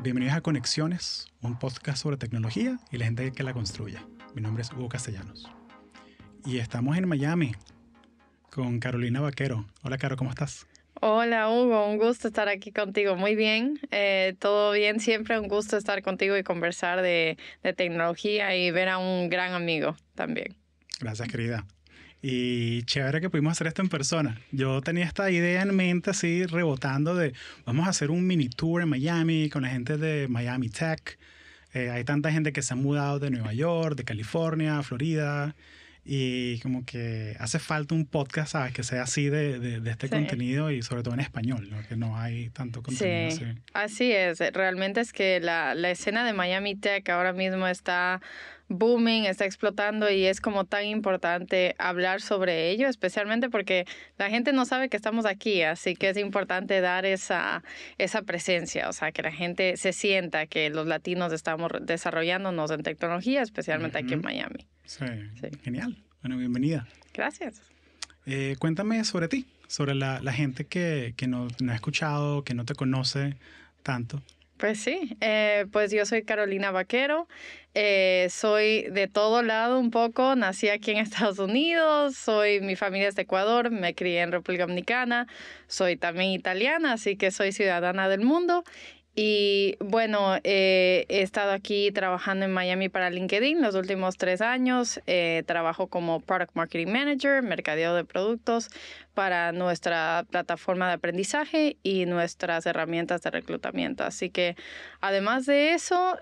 Bienvenidos a Conexiones, un podcast sobre tecnología y la gente que la construye. Mi nombre es Hugo Castellanos. Y estamos en Miami con Carolina Vaquero. Hola, Caro, ¿cómo estás? Hola, Hugo, un gusto estar aquí contigo. Muy bien, todo bien. Siempre un gusto estar contigo y conversar de tecnología y ver a un gran amigo también. Gracias, querida. Y chévere que pudimos hacer esto en persona. Yo tenía esta idea en mente así rebotando de vamos a hacer un mini tour en Miami con la gente de Miami Tech. Hay tanta gente que se ha mudado de Nueva York, de California, Florida, y como que hace falta un podcast, ¿sabes? Que sea así de este contenido y sobre todo en español, ¿no? Que no hay tanto contenido así. Así es. Realmente es que la escena de Miami Tech ahora mismo está booming, está explotando y es como tan importante hablar sobre ello, especialmente porque la gente no sabe que estamos aquí, así que es importante dar esa presencia, o sea, que la gente se sienta que los latinos estamos desarrollándonos en tecnología, especialmente aquí en Miami. Sí, genial. Bueno, bienvenida. Gracias. Cuéntame sobre ti, sobre la gente que no ha escuchado, que no te conoce tanto. Pues sí, pues yo soy Carolina Vaquero, soy de todo lado un poco, nací aquí en Estados Unidos, mi familia es de Ecuador, me crié en República Dominicana, soy también italiana, así que soy ciudadana del mundo. Y bueno, he estado aquí trabajando en Miami para LinkedIn los últimos 3 años. Trabajo como Product Marketing Manager, mercadeo de productos para nuestra plataforma de aprendizaje y nuestras herramientas de reclutamiento. Así que además de eso,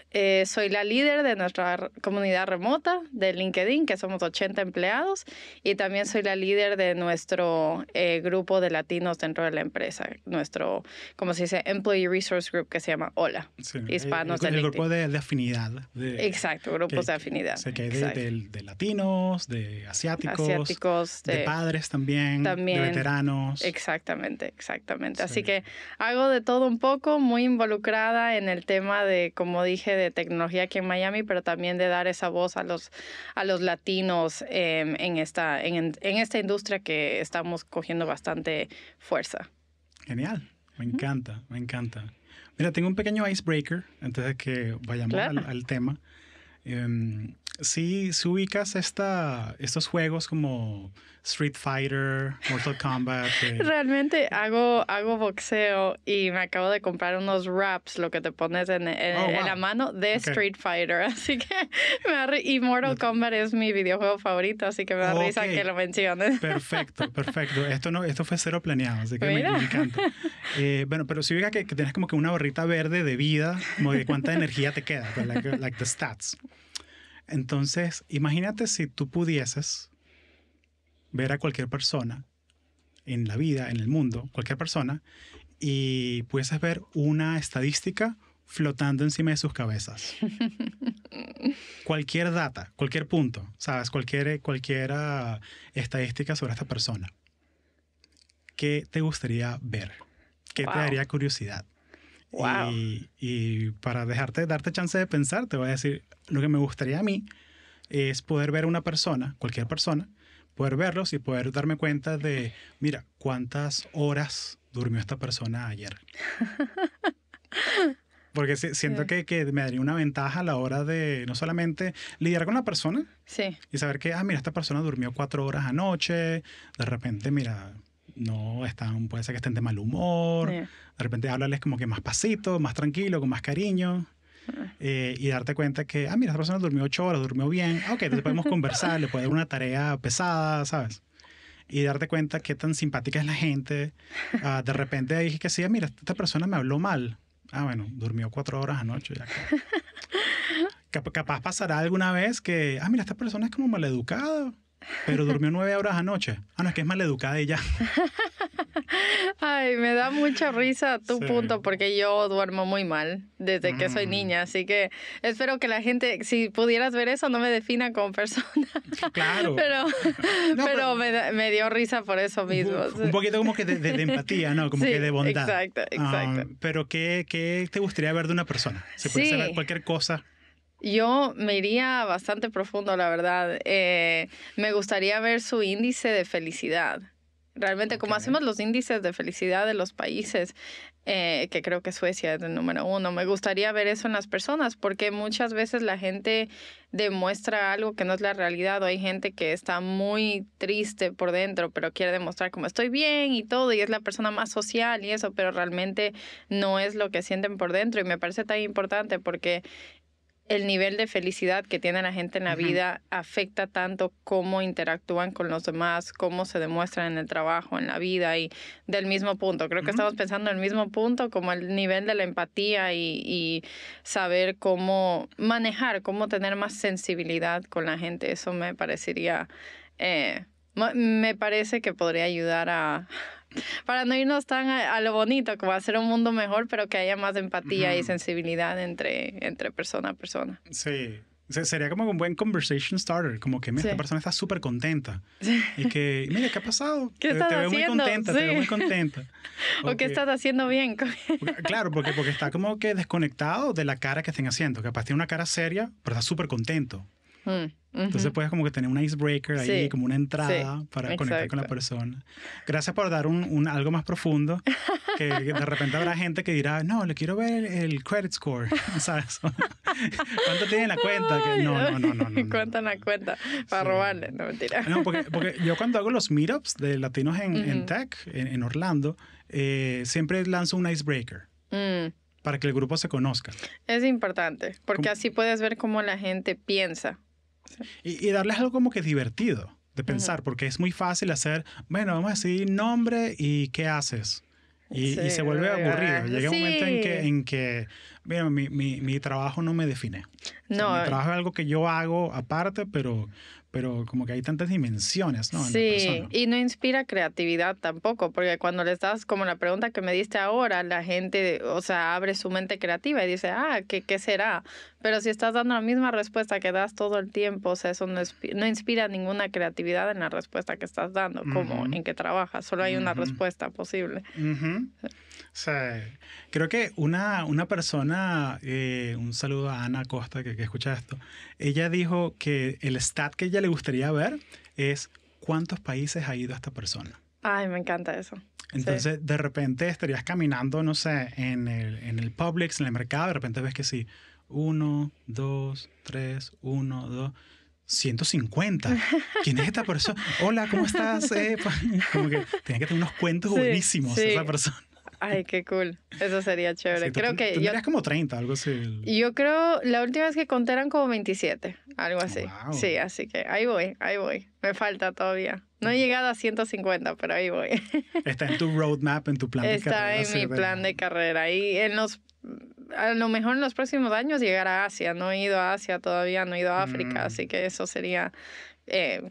soy la líder de nuestra comunidad remota de LinkedIn, que somos 80 empleados, y también soy la líder de nuestro grupo de latinos dentro de la empresa, nuestro, como se dice, Employee Resource Group, que se llama Hola, hispanos el grupo de afinidad. Exacto, grupos de afinidad. O sea, que hay de latinos, de asiáticos, de padres también, de veteranos. Exactamente. Sí. Así que hago de todo un poco, muy involucrada en el tema de, como dije, de tecnología aquí en Miami, pero también de dar esa voz a los latinos en esta industria que estamos cogiendo bastante fuerza. Genial, me encanta. Mira, tengo un pequeño icebreaker antes de que vayamos al tema. Si ubicas estos juegos como Street Fighter, Mortal Kombat. Realmente hago boxeo y me acabo de comprar unos wraps, lo que te pones en la mano de Street Fighter. Así que y Mortal Kombat es mi videojuego favorito, así que me da risa que lo menciones. Perfecto. Esto fue cero planeado, así que me encanta. Bueno, pero si ubicas que tienes como que una barrita verde de vida, como de cuánta energía te queda, like the stats. Entonces, imagínate si tú pudieses ver a cualquier persona en la vida, en el mundo, cualquier persona, y pudieses ver una estadística flotando encima de sus cabezas. Cualquier data, cualquier punto, ¿sabes? Cualquier estadística sobre esta persona. ¿Qué te gustaría ver? ¿Qué te daría curiosidad? Wow. Y para darte chance de pensar, te voy a decir, lo que me gustaría a mí es poder ver a una persona, cualquier persona, poder verlos y poder darme cuenta de, mira, cuántas horas durmió esta persona ayer. Porque siento que me daría una ventaja a la hora de no solamente lidiar con la persona y saber que, mira, esta persona durmió 4 horas anoche, de repente, mira, puede ser que estén de mal humor, de repente háblales como que más pasito, más tranquilo, con más cariño, y darte cuenta que, mira, esta persona durmió 8 horas, durmió bien, entonces podemos conversar, le puede dar una tarea pesada, ¿sabes? Y darte cuenta qué tan simpática es la gente. De repente dije que sí, mira, esta persona me habló mal. Bueno, durmió 4 horas anoche. Capaz pasará alguna vez que, mira, esta persona es como maleducada, pero durmió 9 horas anoche. No, es que es maleducada y ya. Ay, me da mucha risa tu punto, porque yo duermo muy mal desde que soy niña, así que espero que la gente, si pudieras ver eso, no me defina como persona. Claro. pero me dio risa por eso mismo. Un poquito como que de empatía, ¿no? Como que de bondad. Exacto. Pero ¿qué te gustaría ver de una persona? Si puede ser cualquier cosa. Yo me iría bastante profundo, la verdad. Me gustaría ver su índice de felicidad. Realmente, como hacemos los índices de felicidad de los países, que creo que Suecia es el número 1. Me gustaría ver eso en las personas, porque muchas veces la gente demuestra algo que no es la realidad, o hay gente que está muy triste por dentro, pero quiere demostrar como estoy bien y todo, y es la persona más social y eso, pero realmente no es lo que sienten por dentro, y me parece tan importante porque el nivel de felicidad que tiene la gente en la vida afecta tanto cómo interactúan con los demás, cómo se demuestran en el trabajo, en la vida, y del mismo punto. Creo que estamos pensando en el mismo punto, como el nivel de la empatía y saber cómo manejar, cómo tener más sensibilidad con la gente. Eso me parecería, me parece que podría ayudar para no irnos tan a lo bonito, como hacer un mundo mejor, pero que haya más empatía y sensibilidad entre persona a persona. Sí. Sería como un buen conversation starter, como que esta persona está súper contenta. Y que, mira, ¿qué ha pasado? ¿Qué estás haciendo? Muy contenta, te veo muy contenta. ¿O qué estás haciendo bien? Claro, porque está como que desconectado de la cara que estén haciendo. Capaz tiene una cara seria, pero está súper contento. Entonces puedes como que tener un icebreaker ahí, como una entrada para conectar con la persona. Gracias por dar algo más profundo, que de repente habrá gente que dirá, no, le quiero ver el credit score, ¿sabes? ¿Cuánto tiene en la cuenta? Que no. ¿Cuánto en la cuenta? Para robarle, no, mentira. No, porque yo cuando hago los meetups de latinos en tech, en Orlando, siempre lanzo un icebreaker. Para que el grupo se conozca. Es importante, porque así puedes ver cómo la gente piensa. Y darles algo como que divertido de pensar, porque es muy fácil hacer, bueno, vamos a decir nombre y qué haces. Y se vuelve aburrido. Llega un momento en que mira, mi trabajo no me define. O sea, mi trabajo es algo que yo hago aparte, pero como que hay tantas dimensiones, ¿no? Sí, y no inspira creatividad tampoco, porque cuando les das, como la pregunta que me diste ahora, la gente, o sea, abre su mente creativa y dice, ¿qué será? Pero si estás dando la misma respuesta que das todo el tiempo, o sea, eso no inspira ninguna creatividad en la respuesta que estás dando, como en que trabajas, solo hay una respuesta posible. O sea, creo que una persona, un saludo a Ana Costa que escucha esto, ella dijo que el stat que ella le gustaría ver es cuántos países ha ido esta persona. Ay, me encanta eso. Entonces, de repente estarías caminando, no sé, en el Publix, en el mercado, de repente ves que sí, 1, 2, 3, 1, 2... 150. ¿Quién es esta persona? Hola, ¿cómo estás? Como que tiene que tener unos cuentos buenísimos esa persona. Ay, qué cool. Eso sería chévere. Sí, creo que tendrías como 30, algo así. Yo creo, la última vez que conté eran como 27, algo así. Wow. Sí, así que ahí voy. Me falta todavía. No he llegado a 150, pero ahí voy. Está en tu roadmap, en tu plan de carrera. Está en mi plan de carrera. Y a lo mejor en los próximos años llegar a Asia. No he ido a Asia todavía, no he ido a África, así que eso sería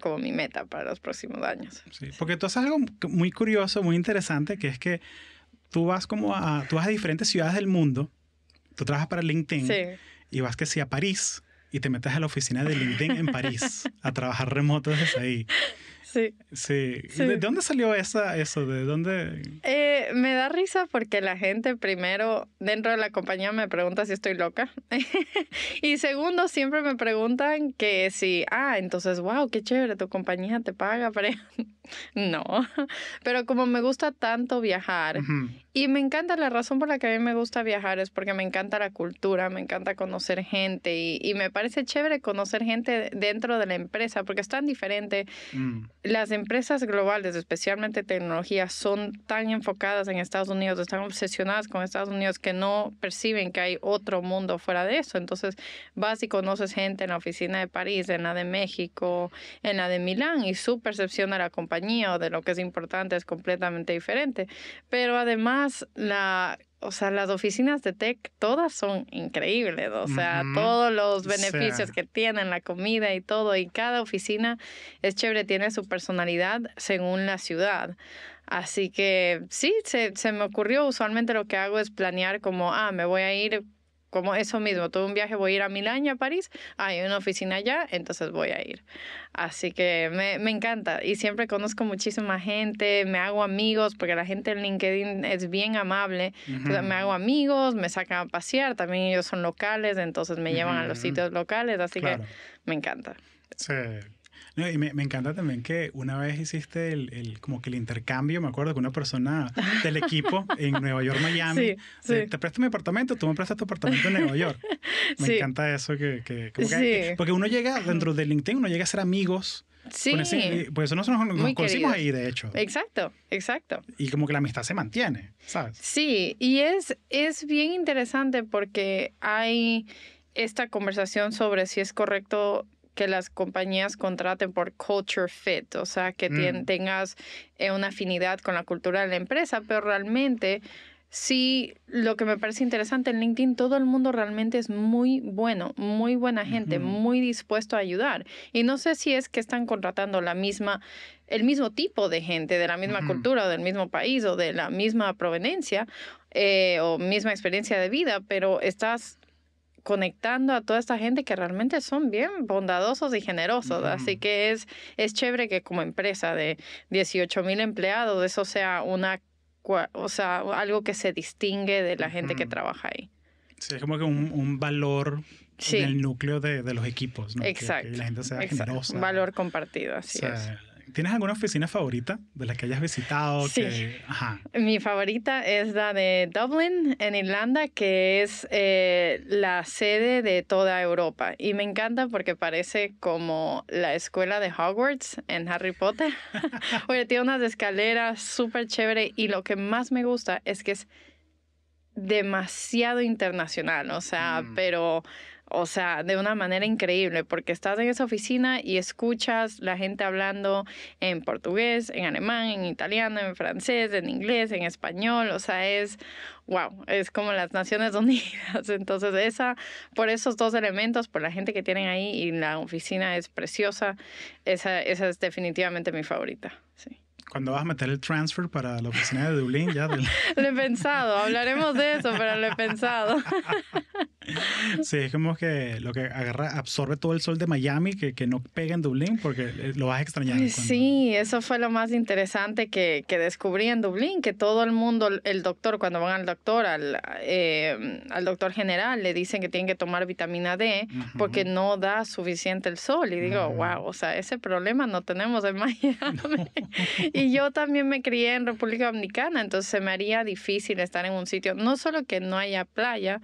como mi meta para los próximos años. Sí, porque tú haces algo muy curioso, muy interesante, que es que tú vas a diferentes ciudades del mundo, tú trabajas para LinkedIn y vas que sí a París y te metes a la oficina de LinkedIn en París a trabajar remoto desde ahí. Sí. ¿De dónde salió eso? ¿De dónde? Me da risa porque la gente primero dentro de la compañía me pregunta si estoy loca y segundo siempre me preguntan que si, entonces, wow, qué chévere, tu compañía te paga para... No, pero como me gusta tanto viajar y me encanta, la razón por la que a mí me gusta viajar es porque me encanta la cultura, me encanta conocer gente y me parece chévere conocer gente dentro de la empresa porque es tan diferente. Las empresas globales, especialmente tecnología, son tan enfocadas en Estados Unidos, están obsesionadas con Estados Unidos que no perciben que hay otro mundo fuera de eso. Entonces vas y conoces gente en la oficina de París, en la de México, en la de Milán y su percepción de la compañía o de lo que es importante es completamente diferente. Pero además las oficinas de tech todas son increíbles, o sea, todos los beneficios que tienen, la comida y todo, y cada oficina es chévere, tiene su personalidad según la ciudad. Así que sí, se me ocurrió, usualmente lo que hago es planear como, me voy a ir como eso mismo, tuve un viaje, voy a ir a Milán y a París, hay una oficina allá, entonces voy a ir. Así que me encanta y siempre conozco muchísima gente, me hago amigos, porque la gente en LinkedIn es bien amable. Entonces, me hago amigos, me sacan a pasear, también ellos son locales, entonces me llevan a los sitios locales, así que me encanta. Sí. No, y me encanta también que una vez hiciste como que el intercambio, me acuerdo que una persona del equipo en Nueva York, Miami, te presto mi apartamento, tú me prestas tu apartamento en Nueva York. Me encanta eso porque uno llega dentro de LinkedIn, uno llega a ser amigos. Sí. Pues eso nos conocimos ahí, de hecho. Exacto. Y como que la amistad se mantiene, ¿sabes? Sí, y es bien interesante porque hay esta conversación sobre si es correcto que las compañías contraten por culture fit, o sea, que tengas una afinidad con la cultura de la empresa, pero realmente sí, lo que me parece interesante en LinkedIn, todo el mundo realmente es muy bueno, muy buena gente, muy dispuesto a ayudar. Y no sé si es que están contratando el mismo tipo de gente, de la misma cultura, o del mismo país, o de la misma proveniencia, o misma experiencia de vida, pero estás conectando a toda esta gente que realmente son bien bondadosos y generosos. Así que es chévere que como empresa de 18,000 empleados, eso sea algo que se distingue de la gente que trabaja ahí. Sí, es como que un valor en el núcleo de los equipos, ¿no? Exacto. Que la gente sea generosa. Un valor compartido, así es. ¿Tienes alguna oficina favorita de las que hayas visitado? Sí. Mi favorita es la de Dublin, en Irlanda, que es la sede de toda Europa. Y me encanta porque parece como la escuela de Hogwarts en Harry Potter. Oye, tiene unas escaleras súper chévere y lo que más me gusta es que es demasiado internacional, de una manera increíble, porque estás en esa oficina y escuchas la gente hablando en portugués, en alemán, en italiano, en francés, en inglés, en español, es como las Naciones Unidas. Entonces por esos dos elementos, por la gente que tienen ahí y la oficina es preciosa, esa es definitivamente mi favorita, sí. Cuando vas a meter el transfer para la oficina de Dublín, ya. Lo he pensado, hablaremos de eso, pero lo he pensado. Sí, es como que lo que absorbe todo el sol de Miami, que no pega en Dublín, porque lo vas a extrañar. Sí, eso fue lo más interesante que descubrí en Dublín, que todo el mundo, el doctor, cuando van al doctor, al doctor general, le dicen que tienen que tomar vitamina D porque no da suficiente el sol. Y digo, ese problema no tenemos en Miami. No. Y yo también me crié en República Dominicana, entonces se me haría difícil estar en un sitio, no solo que no haya playa,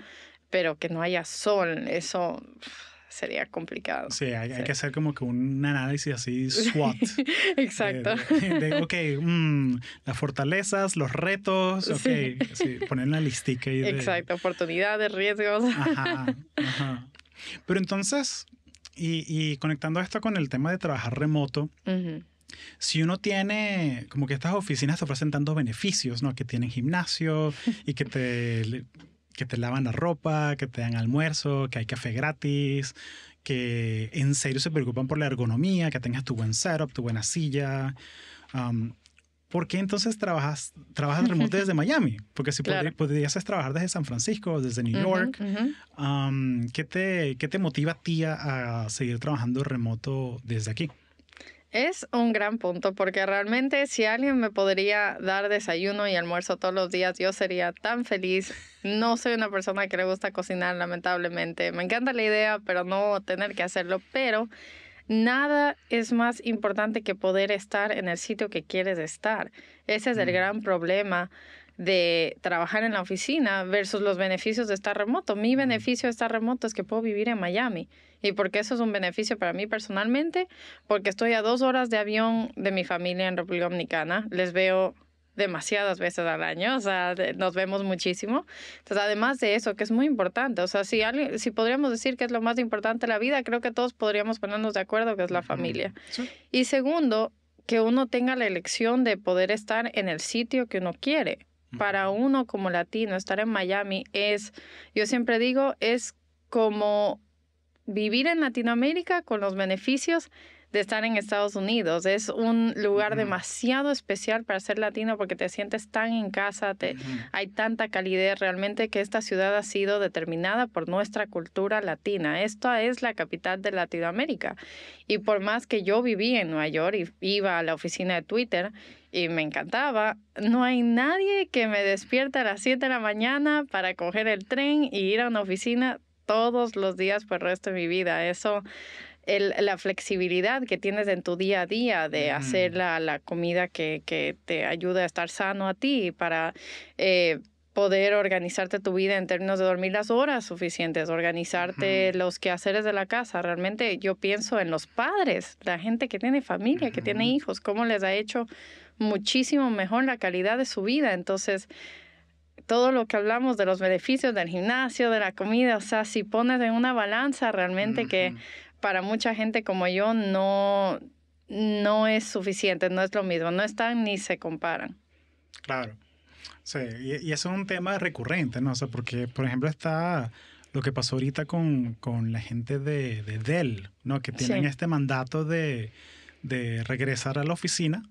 pero que no haya sol. Eso sería complicado. Sí, hay que hacer como que un análisis así SWOT. Exacto. Las fortalezas, los retos, sí, poner una listica ahí. Exacto, oportunidades, riesgos. Ajá. Pero entonces, y conectando esto con el tema de trabajar remoto, si uno tiene, como que estas oficinas te ofrecen tantos beneficios, ¿no? Que tienen gimnasio y que te lavan la ropa, que te dan almuerzo, que hay café gratis, que en serio se preocupan por la ergonomía, que tengas tu buen setup, tu buena silla. ¿Por qué entonces trabajas remoto desde Miami? Porque si podrías trabajar desde San Francisco, desde New York. ¿Qué te motiva a ti a seguir trabajando remoto desde aquí? Es un gran punto porque realmente si alguien me podría dar desayuno y almuerzo todos los días, yo sería tan feliz. No soy una persona que le gusta cocinar, lamentablemente. Me encanta la idea, pero no tener que hacerlo. Pero nada es más importante que poder estar en el sitio que quieres estar. Ese es el gran problema de trabajar en la oficina versus los beneficios de estar remoto. Mi beneficio de estar remoto es que puedo vivir en Miami. ¿Y por qué eso es un beneficio para mí personalmente? Porque estoy a 2 horas de avión de mi familia en República Dominicana. Les veo demasiadas veces al año, nos vemos muchísimo. Entonces, además de eso, que es muy importante, si podríamos decir que es lo más importante de la vida, creo que todos podríamos ponernos de acuerdo que es la familia. Sí. Y segundo, que uno tenga la elección de poder estar en el sitio que uno quiere. Para uno como latino, estar en Miami yo siempre digo, es como vivir en Latinoamérica con los beneficios de estar en Estados Unidos. Es un lugar demasiado especial para ser latino porque te sientes tan en casa, hay tanta calidez realmente que esta ciudad ha sido determinada por nuestra cultura latina. Esta es la capital de Latinoamérica. Y por más que yo viví en Nueva York y iba a la oficina de Twitter y me encantaba, no hay nadie que me despierte a las 7 de la mañana para coger el tren y ir a una oficina todos los días por el resto de mi vida. Eso la flexibilidad que tienes en tu día a día de hacer la comida que te ayuda a estar sano a ti para poder organizarte tu vida en términos de dormir las horas suficientes, organizarte los quehaceres de la casa. Realmente yo pienso en los padres, la gente que tiene familia, que tiene hijos, cómo les ha hecho muchísimo mejor la calidad de su vida. Entonces, todo lo que hablamos de los beneficios del gimnasio, de la comida, o sea, si pones en una balanza realmente que para mucha gente como yo no es suficiente, no es lo mismo, no están ni se comparan. Claro. Sí, y eso es un tema recurrente, ¿no? O sea, porque, por ejemplo, está lo que pasó ahorita con la gente de Dell, ¿no? Que tienen este mandato de regresar a la oficina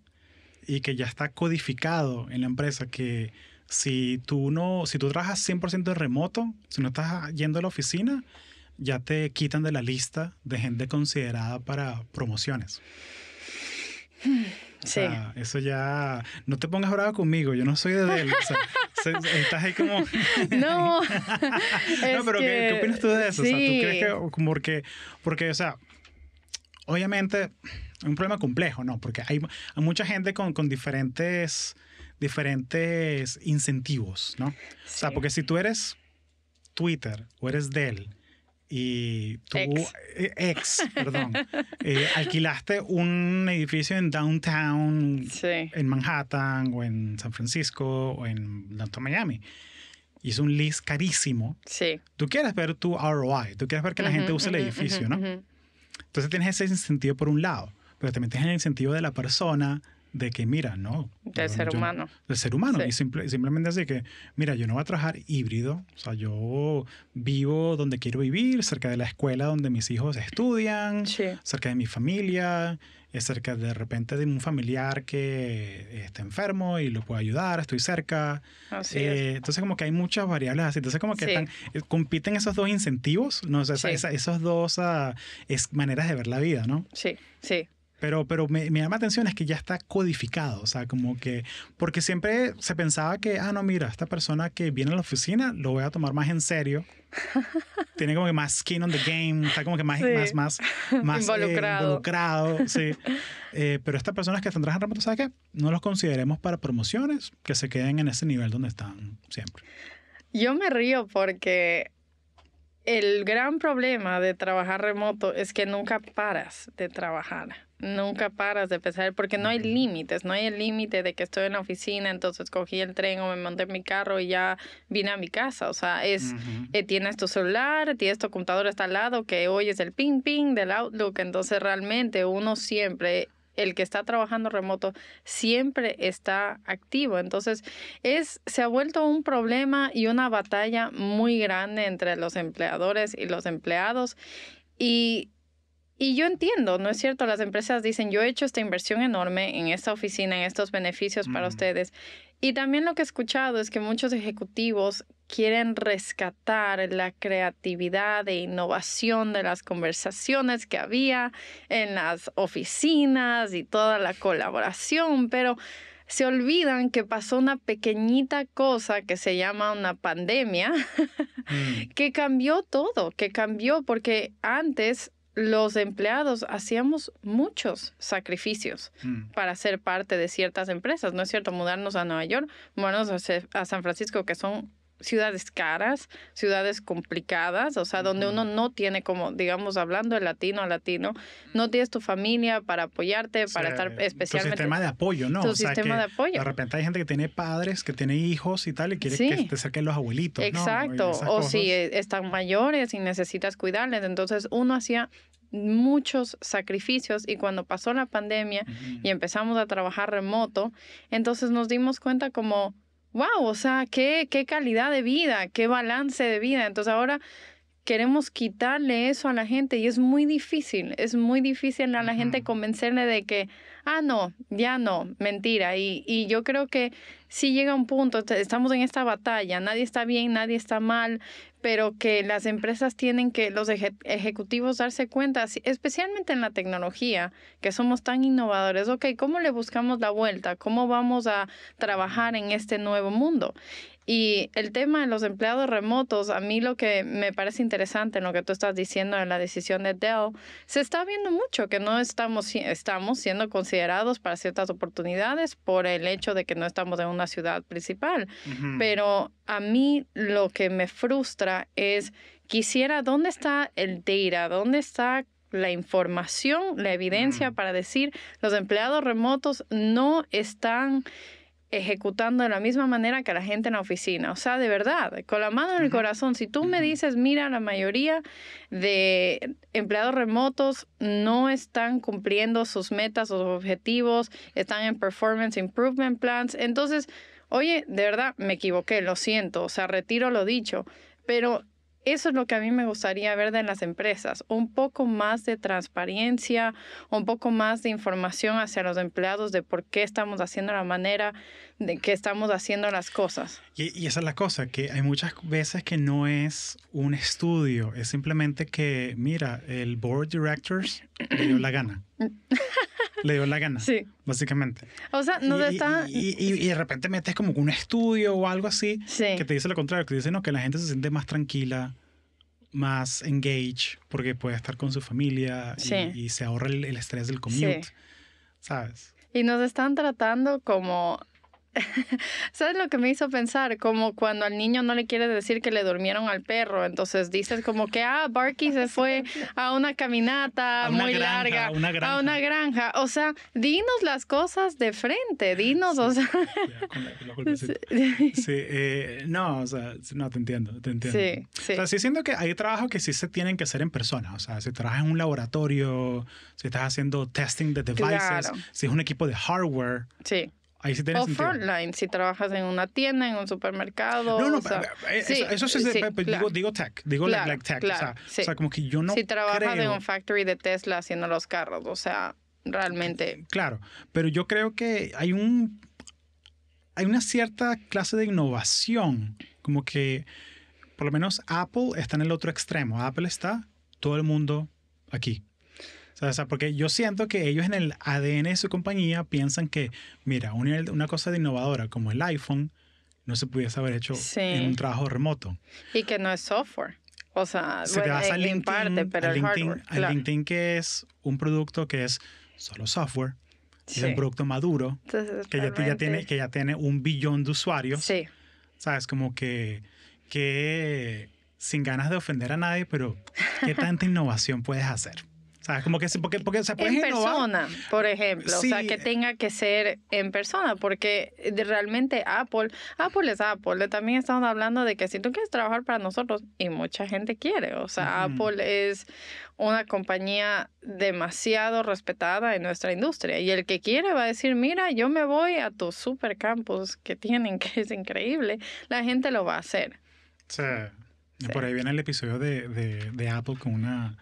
y que ya está codificado en la empresa que si tú trabajas 100% de remoto, si no estás yendo a la oficina, ya te quitan de la lista de gente considerada para promociones. O sea, eso ya... No te pongas brava conmigo, yo no soy de Dell. O sea, estás ahí como... No. No, pero ¿qué opinas tú de eso? Sí. O sea, ¿tú crees que... Porque, o sea, obviamente es un problema complejo, ¿no? Porque hay mucha gente con diferentes incentivos, ¿no? Sí. O sea, porque si tú eres Twitter o eres Dell y tú, alquilaste un edificio en downtown, en Manhattan o en San Francisco o en Miami, y es un lease carísimo, tú quieres ver tu ROI, tú quieres ver que la gente use el edificio, ¿no? Entonces tienes ese incentivo por un lado, pero también tienes el incentivo de la persona de que, mira, no. Del ser humano. Del ser humano. Y simplemente así que, mira, yo no voy a trabajar híbrido. O sea, yo vivo donde quiero vivir, cerca de la escuela donde mis hijos estudian, cerca de mi familia, cerca de repente de un familiar que está enfermo y lo puedo ayudar, estoy cerca. Entonces como que hay muchas variables así. Entonces como que compiten esos dos incentivos, ¿no? O sea, esos dos maneras de ver la vida, ¿no? Sí. Pero me llama la atención es que ya está codificado, o sea, como que... Porque siempre se pensaba que, no, mira, esta persona que viene a la oficina lo voy a tomar más en serio. Tiene como que más skin on the game, está como que más involucrado. Sí. Pero estas personas que están trabajando remoto, ¿sabes qué? No los consideremos para promociones, que se queden en ese nivel donde están siempre. Yo me río porque... El gran problema de trabajar remoto es que nunca paras de trabajar, nunca paras de pensar, porque no hay límites, no hay el límite de que estoy en la oficina, entonces cogí el tren o me monté en mi carro y ya vine a mi casa. O sea, tienes tu celular, tienes tu computadora está al lado, que oyes el ping ping del Outlook, entonces realmente uno siempre... El que está trabajando remoto siempre está activo. Entonces, se ha vuelto un problema y una batalla muy grande entre los empleadores y los empleados. Y yo entiendo, ¿no es cierto? Las empresas dicen, yo he hecho esta inversión enorme en esta oficina, en estos beneficios para ustedes. Y también lo que he escuchado es que muchos ejecutivos quieren rescatar la creatividad e innovación de las conversaciones que había en las oficinas y toda la colaboración, pero se olvidan que pasó una pequeñita cosa que se llama una pandemia que cambió todo, porque antes los empleados hacíamos muchos sacrificios para ser parte de ciertas empresas, ¿no es cierto? Mudarnos a Nueva York, mudarnos a San Francisco, que son ciudades caras, ciudades complicadas, o sea, donde uno no tiene como, digamos, hablando de latino a latino, no tienes tu familia para apoyarte, para estar especialmente... Tu sistema de apoyo, ¿no? Tu sistema de apoyo. De repente hay gente que tiene padres, que tiene hijos y tal, y quiere que te cerquen los abuelitos, Exacto. ¿no? O si están mayores y necesitas cuidarles, entonces uno hacía muchos sacrificios y cuando pasó la pandemia y empezamos a trabajar remoto, entonces nos dimos cuenta como... Wow, o sea, qué calidad de vida, qué balance de vida. Entonces ahora queremos quitarle eso a la gente y es muy difícil a la gente convencerle de que, no, ya no, mentira. Y yo creo que sí llega un punto, estamos en esta batalla, nadie está bien, nadie está mal, pero que las empresas tienen que, los ejecutivos darse cuenta, especialmente en la tecnología, que somos tan innovadores. Ok, ¿cómo le buscamos la vuelta? ¿Cómo vamos a trabajar en este nuevo mundo? Y el tema de los empleados remotos, a mí lo que me parece interesante en lo que tú estás diciendo de la decisión de Dell, se está viendo mucho que no estamos siendo considerados para ciertas oportunidades por el hecho de que no estamos en una ciudad principal. Pero a mí lo que me frustra es, quisiera, ¿dónde está el data? ¿Dónde está la información, la evidencia para decir los empleados remotos no están ejecutando de la misma manera que la gente en la oficina? O sea, de verdad, con la mano en el corazón, si tú me dices, mira, la mayoría de empleados remotos no están cumpliendo sus metas, sus objetivos, están en performance improvement plans, entonces, oye, de verdad, me equivoqué, lo siento, o sea, retiro lo dicho, pero eso es lo que a mí me gustaría ver de las empresas, un poco más de transparencia, un poco más de información hacia los empleados de por qué estamos haciendo la manera de que estamos haciendo las cosas. Y esa es la cosa, que hay muchas veces que no es un estudio, es simplemente que, mira, el board directors le dio la gana. Le dio la gana, sí, básicamente. O sea, y de repente metes como un estudio o algo así, sí, que te dice lo contrario, que te dice no, que la gente se siente más tranquila, más engaged, porque puede estar con su familia, sí, y se ahorra el estrés del commute, sí, ¿sabes? Y nos están tratando como... ¿Sabes lo que me hizo pensar? Como cuando al niño no le quieres decir que le durmieron al perro, entonces dices como que, Barky se fue a una caminata muy larga, a una granja. O sea, dinos las cosas de frente, dinos, sí, o sea... No, o sea, no, te entiendo. Sí, sí. O sea, sí siento que hay trabajos que sí se tienen que hacer en persona, o sea, si trabajas en un laboratorio, si estás haciendo testing de devices, claro, si es un equipo de hardware... Sí. Ahí sí tiene o sentido. Frontline, si trabajas en una tienda, en un supermercado. No, o sea, eso sí, claro, digo tech, digo claro, like tech. Claro, o sea, como que yo no si trabajas creo... en un factory de Tesla haciendo los carros, o sea, realmente... Claro, pero yo creo que hay una cierta clase de innovación, como que por lo menos Apple está en el otro extremo. Apple está todo el mundo aquí. O sea, porque yo siento que ellos en el ADN de su compañía piensan que, mira, una cosa de innovadora como el iPhone no se pudiese haber hecho en un trabajo remoto. Y que no es software. O sea, se te vas a LinkedIn, parte, pero el hardware. Claro. LinkedIn, que es un producto que es solo software, es un producto maduro, que ya tiene 1 billón de usuarios. Sí. ¿Sabes? Como que sin ganas de ofender a nadie, pero ¿qué tanta innovación puedes hacer? O sea, como que porque se puede en persona, por ejemplo, sí, o sea, que tenga que ser en persona, porque realmente Apple es Apple. También estamos hablando de que si tú quieres trabajar para nosotros, y mucha gente quiere, o sea, Apple es una compañía demasiado respetada en nuestra industria, y el que quiere va a decir, mira, yo me voy a tu super campus que tienen, que es increíble, la gente lo va a hacer. Sí. Por ahí viene el episodio de Apple con una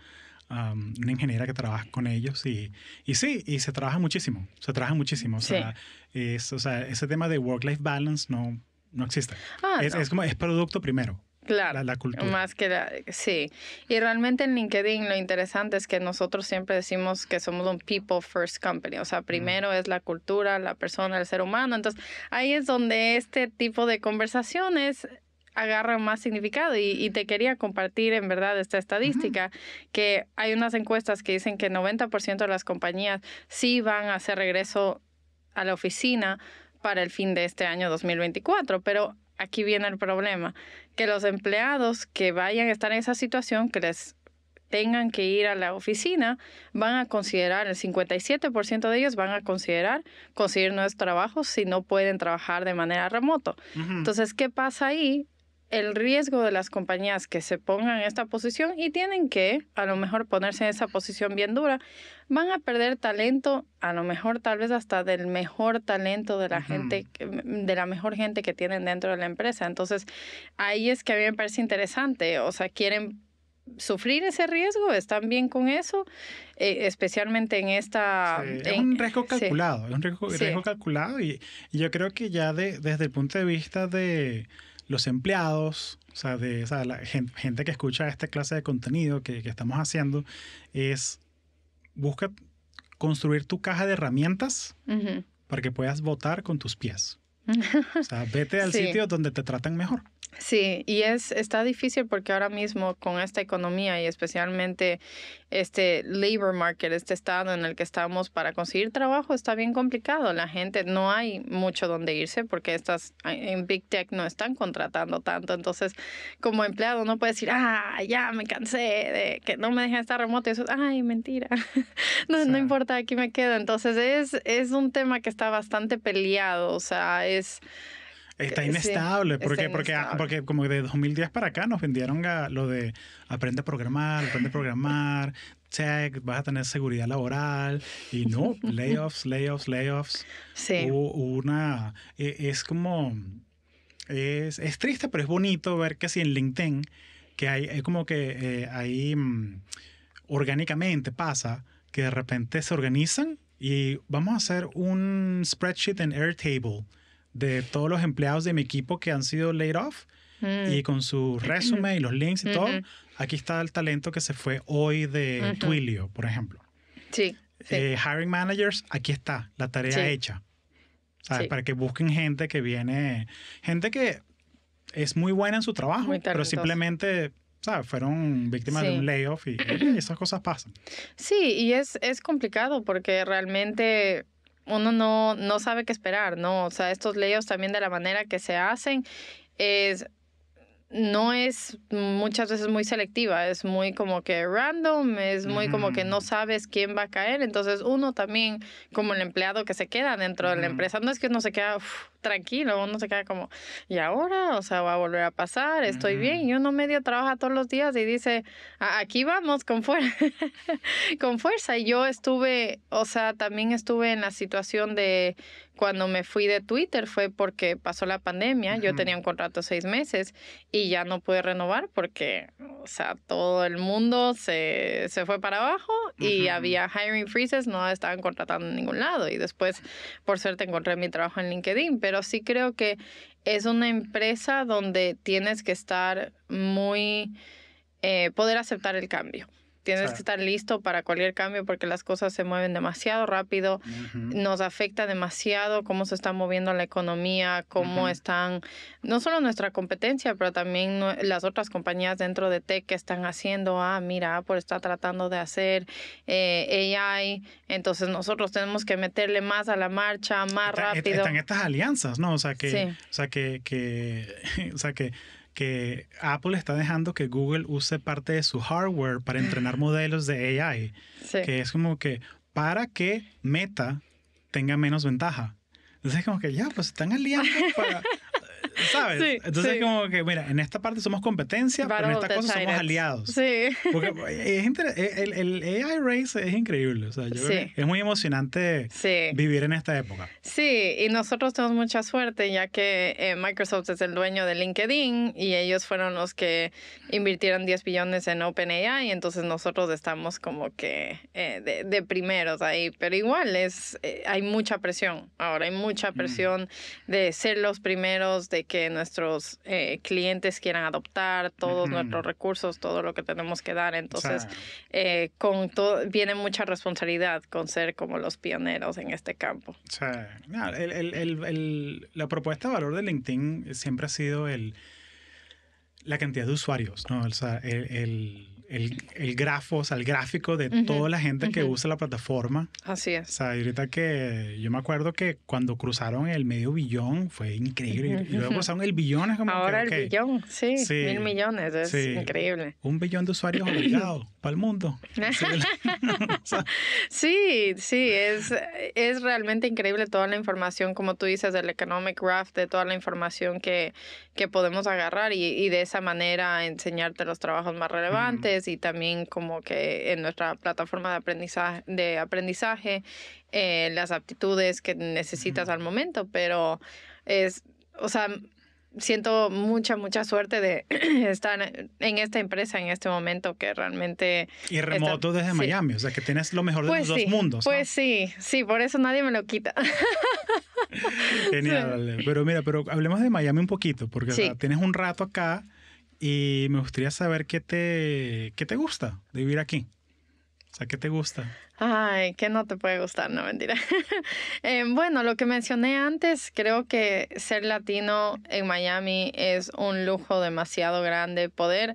ingeniera que trabaja con ellos y se trabaja muchísimo. O sea, ese tema de work-life balance no existe. Es producto primero. Claro, la cultura. Más que sí. Y realmente en LinkedIn lo interesante es que nosotros siempre decimos que somos un people first company. O sea, primero es la cultura, la persona, el ser humano. Entonces, ahí es donde este tipo de conversaciones agarra más significado y te quería compartir en verdad esta estadística, que hay unas encuestas que dicen que 90% de las compañías sí van a hacer regreso a la oficina para el fin de este año 2024, pero aquí viene el problema, que los empleados que vayan a estar en esa situación, que les tengan que ir a la oficina, van a considerar, el 57% de ellos van a considerar conseguir nuevos trabajos si no pueden trabajar de manera remoto. Entonces, ¿qué pasa ahí? El riesgo de las compañías que se pongan en esta posición y tienen que, a lo mejor, ponerse en esa posición bien dura, van a perder talento, a lo mejor tal vez hasta del mejor talento de la gente, de la mejor gente que tienen dentro de la empresa. Entonces, ahí es que a mí me parece interesante. O sea, quieren sufrir ese riesgo, están bien con eso, especialmente en esta... Sí, es un riesgo calculado, es un riesgo calculado y yo creo que ya desde el punto de vista de los empleados, o sea, la gente que escucha esta clase de contenido que estamos haciendo, busca construir tu caja de herramientas para que puedas votar con tus pies. O sea, vete al sitio donde te tratan mejor. Sí, y está difícil porque ahora mismo con esta economía y especialmente este labor market, este estado en el que estamos para conseguir trabajo está bien complicado. La gente no hay mucho donde irse porque en Big Tech no están contratando tanto. Entonces, como empleado no puedes decir, ya me cansé de que no me dejen estar remoto. Y eso, mentira. No importa, aquí me quedo. Entonces, es un tema que está bastante peleado. O sea, está inestable, porque como de 2010 para acá nos vendieron lo de aprende a programar, tech, vas a tener seguridad laboral, y no, layoffs. Sí. Es como, es triste, pero es bonito ver que si en LinkedIn, que hay como que ahí orgánicamente pasa, que de repente se organizan y vamos a hacer un spreadsheet en Airtable de todos los empleados de mi equipo que han sido laid off y con su resumen y los links y todo. Aquí está el talento que se fue hoy de Twilio, por ejemplo. Sí. Hiring managers, aquí está la tarea hecha. ¿Sabes? Para que busquen gente que es muy buena en su trabajo, pero simplemente, ¿sabes? Fueron víctimas de un layoff y esas cosas pasan. Sí, y es complicado porque realmente uno no sabe qué esperar, ¿no? O sea, estos layoffs también de la manera que se hacen no es muchas veces muy selectiva, es muy como que random, es muy como que no sabes quién va a caer. Entonces uno también, como el empleado que se queda dentro de la empresa, no es que uno se queda tranquilo, uno se queda como, ¿y ahora? O sea, va a volver a pasar, estoy bien. Y uno medio trabaja todos los días y dice, aquí vamos, con fuerza. Y yo también estuve en la situación de cuando me fui de Twitter, fue porque pasó la pandemia. Yo tenía un contrato de 6 meses y ya no pude renovar porque, o sea, todo el mundo se fue para abajo y había hiring freezes, no estaban contratando en ningún lado. Y después, por suerte, encontré mi trabajo en LinkedIn. Pero sí creo que es una empresa donde tienes que estar poder aceptar el cambio. Tienes que estar listo para cualquier cambio porque las cosas se mueven demasiado rápido. Nos afecta demasiado cómo se está moviendo la economía, cómo están, no solo nuestra competencia, pero también las otras compañías dentro de tech que están haciendo, mira, Apple está tratando de hacer AI, entonces nosotros tenemos que meterle más a la marcha, más rápido. Están estas alianzas, ¿no? O sea, que Apple está dejando que Google use parte de su hardware para entrenar modelos de AI. Que es como que para que Meta tenga menos ventaja. Entonces es como que ya, pues están aliando para... ¿Sabes? Sí, entonces como que, mira, en esta parte somos competencia, pero en esta cosa somos aliados. Sí. Porque el AI Race es increíble. O sea, yo creo que es muy emocionante vivir en esta época. Sí, y nosotros tenemos mucha suerte ya que Microsoft es el dueño de LinkedIn y ellos fueron los que invirtieron 10 billones en OpenAI, y entonces nosotros estamos como que de primeros ahí. Pero igual hay mucha presión. Ahora hay mucha presión de ser los primeros, de que nuestros clientes quieran adoptar todos nuestros recursos, todo lo que tenemos que dar. Entonces, con todo viene mucha responsabilidad con ser como los pioneros en este campo. La propuesta de valor de LinkedIn siempre ha sido la cantidad de usuarios, ¿no? O sea, el grafo, o sea, el gráfico de toda la gente que usa la plataforma. Así es. O sea, ahorita que yo me acuerdo que cuando cruzaron el medio billón fue increíble. Y luego cruzaron el billón. Es como ahora el billón, sí, 1,000 millones, es increíble. 1 billón de usuarios obligados para el mundo. Sí, es realmente increíble toda la información, como tú dices, del Economic Graph, de toda la información que podemos agarrar y de esa manera enseñarte los trabajos más relevantes y también como que en nuestra plataforma de aprendizaje las aptitudes que necesitas al momento, pero siento mucha suerte de estar en esta empresa en este momento que realmente... Y remoto desde Miami, o sea que tienes lo mejor de los dos mundos, ¿no? Pues sí, por eso nadie me lo quita. Genial, pero hablemos de Miami un poquito, porque o sea, tienes un rato acá y me gustaría saber qué te gusta de vivir aquí. O sea, ¿qué te gusta? Ay, ¿qué no te puede gustar? No, mentira. Bueno, lo que mencioné antes, creo que ser latino en Miami es un lujo demasiado grande. Poder...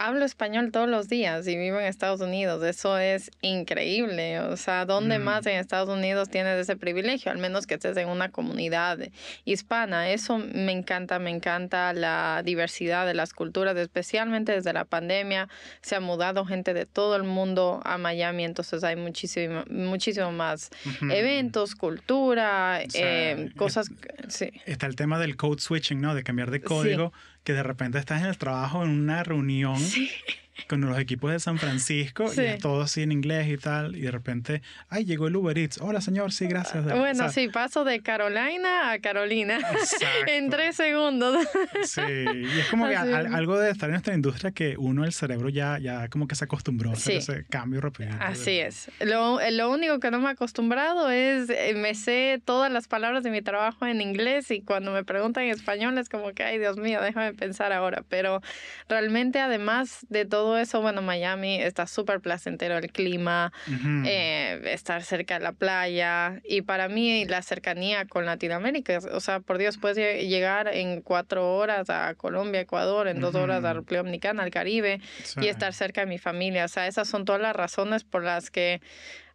Hablo español todos los días y vivo en Estados Unidos. Eso es increíble. O sea, ¿dónde más en Estados Unidos tienes ese privilegio? Al menos que estés en una comunidad hispana. Eso me encanta la diversidad de las culturas, especialmente desde la pandemia. Se ha mudado gente de todo el mundo a Miami, entonces hay muchísimo más eventos, cultura, o sea, cosas... Sí. Está el tema del code switching, ¿no? De cambiar de código. Sí. Que de repente estás en el trabajo en una reunión con los equipos de San Francisco y es todo así en inglés y tal, y de repente, ay, llegó el Uber Eats. Hola, señor, sí, gracias. Bueno, o sea, sí, paso de Carolina a Carolina en 3 segundos. Sí, y es como que algo de estar en nuestra industria que uno, el cerebro ya como que se acostumbró a hacer ese cambio rápido. Así es. Lo único que no me he acostumbrado es, me sé todas las palabras de mi trabajo en inglés y cuando me preguntan en español es como que, ay, Dios mío, déjame pensar ahora. Pero realmente, además de todo eso, bueno, Miami está súper placentero el clima, estar cerca de la playa y para mí la cercanía con Latinoamérica, o sea, por Dios, puedes llegar en 4 horas a Colombia, Ecuador, en 2 horas a República Dominicana, al Caribe y estar cerca de mi familia. O sea, esas son todas las razones por las que...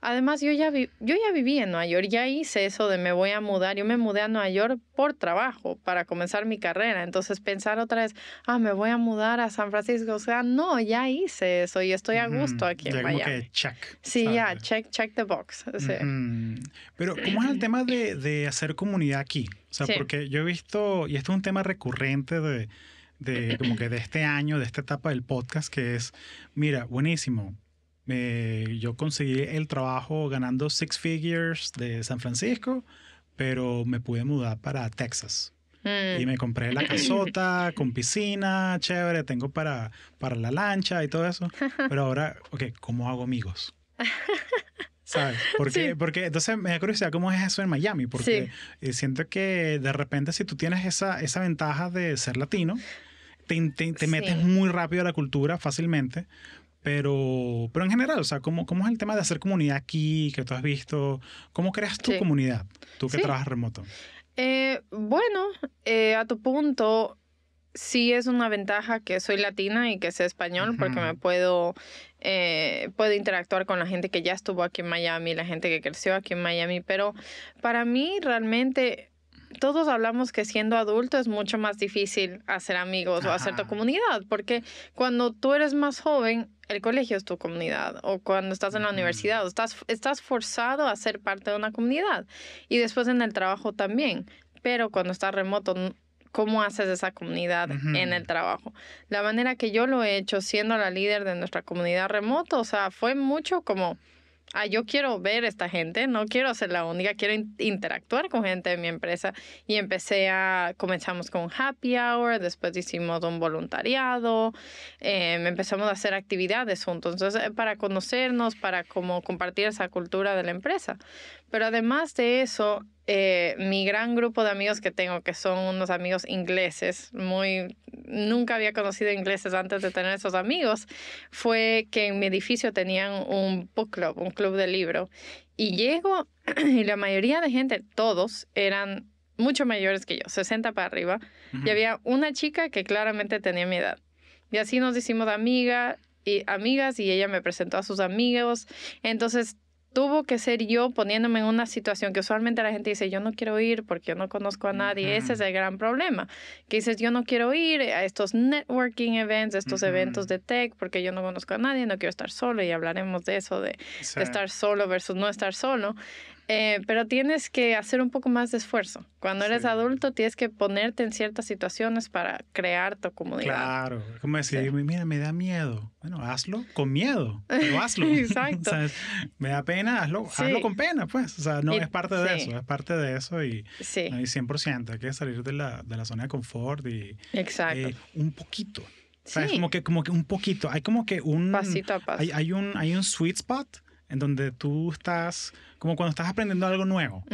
Además, yo ya viví en Nueva York, ya hice eso de me voy a mudar. Yo me mudé a Nueva York por trabajo, para comenzar mi carrera. Entonces, pensar otra vez, me voy a mudar a San Francisco. O sea, no, ya hice eso y estoy a gusto aquí en Miami. Como que check. Sí, ya, check the box. Sí. Pero, ¿cómo es el tema de hacer comunidad aquí? O sea, porque yo he visto, y esto es un tema recurrente como que de este año, de esta etapa del podcast, que es, mira, buenísimo. Yo conseguí el trabajo ganando 6 figures de San Francisco, pero me pude mudar para Texas. Y me compré la casota con piscina, chévere, tengo para la lancha y todo eso. Pero ahora, ¿cómo hago amigos? ¿Sabes? Porque entonces me da curiosidad cómo es eso en Miami, porque siento que de repente si tú tienes esa ventaja de ser latino, te metes muy rápido a la cultura fácilmente. Pero en general, o sea, ¿cómo es el tema de hacer comunidad aquí, que tú has visto? ¿Cómo creas tu comunidad, tú que trabajas remoto? Bueno, a tu punto, sí es una ventaja que soy latina y que sé español, porque me puedo interactuar con la gente que ya estuvo aquí en Miami, la gente que creció aquí en Miami, pero para mí realmente... Todos hablamos que siendo adulto es mucho más difícil hacer amigos o hacer tu comunidad, porque cuando tú eres más joven, el colegio es tu comunidad, o cuando estás en la universidad, estás forzado a ser parte de una comunidad, y después en el trabajo también, pero cuando estás remoto, ¿cómo haces esa comunidad en el trabajo? La manera que yo lo he hecho siendo la líder de nuestra comunidad remoto, o sea, fue mucho como... yo quiero ver a esta gente, no quiero ser la única, quiero interactuar con gente de mi empresa. Y comenzamos con happy hour, después hicimos un voluntariado, empezamos a hacer actividades juntos, entonces para conocernos, para como compartir esa cultura de la empresa. Pero además de eso, mi gran grupo de amigos que tengo, que son unos amigos ingleses, nunca había conocido ingleses antes de tener esos amigos, fue que en mi edificio tenían un book club, un club de libro. Y llego y la mayoría de gente, todos, eran mucho mayores que yo, 60 para arriba. Y había una chica que claramente tenía mi edad. Y así nos hicimos amigas y ella me presentó a sus amigos. Entonces... tuvo que ser yo poniéndome en una situación que usualmente la gente dice, yo no quiero ir porque yo no conozco a nadie. Ese es el gran problema. Que dices, yo no quiero ir a estos networking events, estos eventos de tech, porque yo no conozco a nadie, no quiero estar solo. Y hablaremos de eso, de estar solo versus no estar solo. Pero tienes que hacer un poco más de esfuerzo. Cuando eres adulto tienes que ponerte en ciertas situaciones para crear tu comunidad. Claro, es como decir, mira, me da miedo. Bueno, hazlo con miedo, pero hazlo. Exacto. ¿Sabes? Me da pena, hazlo con pena, pues. O sea, no es parte de eso, es parte de eso y 100%. Hay que salir de la zona de confort y un poquito. ¿Sabes? Como que un poquito. Hay como que un... pasito a paso. Hay un sweet spot en donde tú estás, como cuando estás aprendiendo algo nuevo.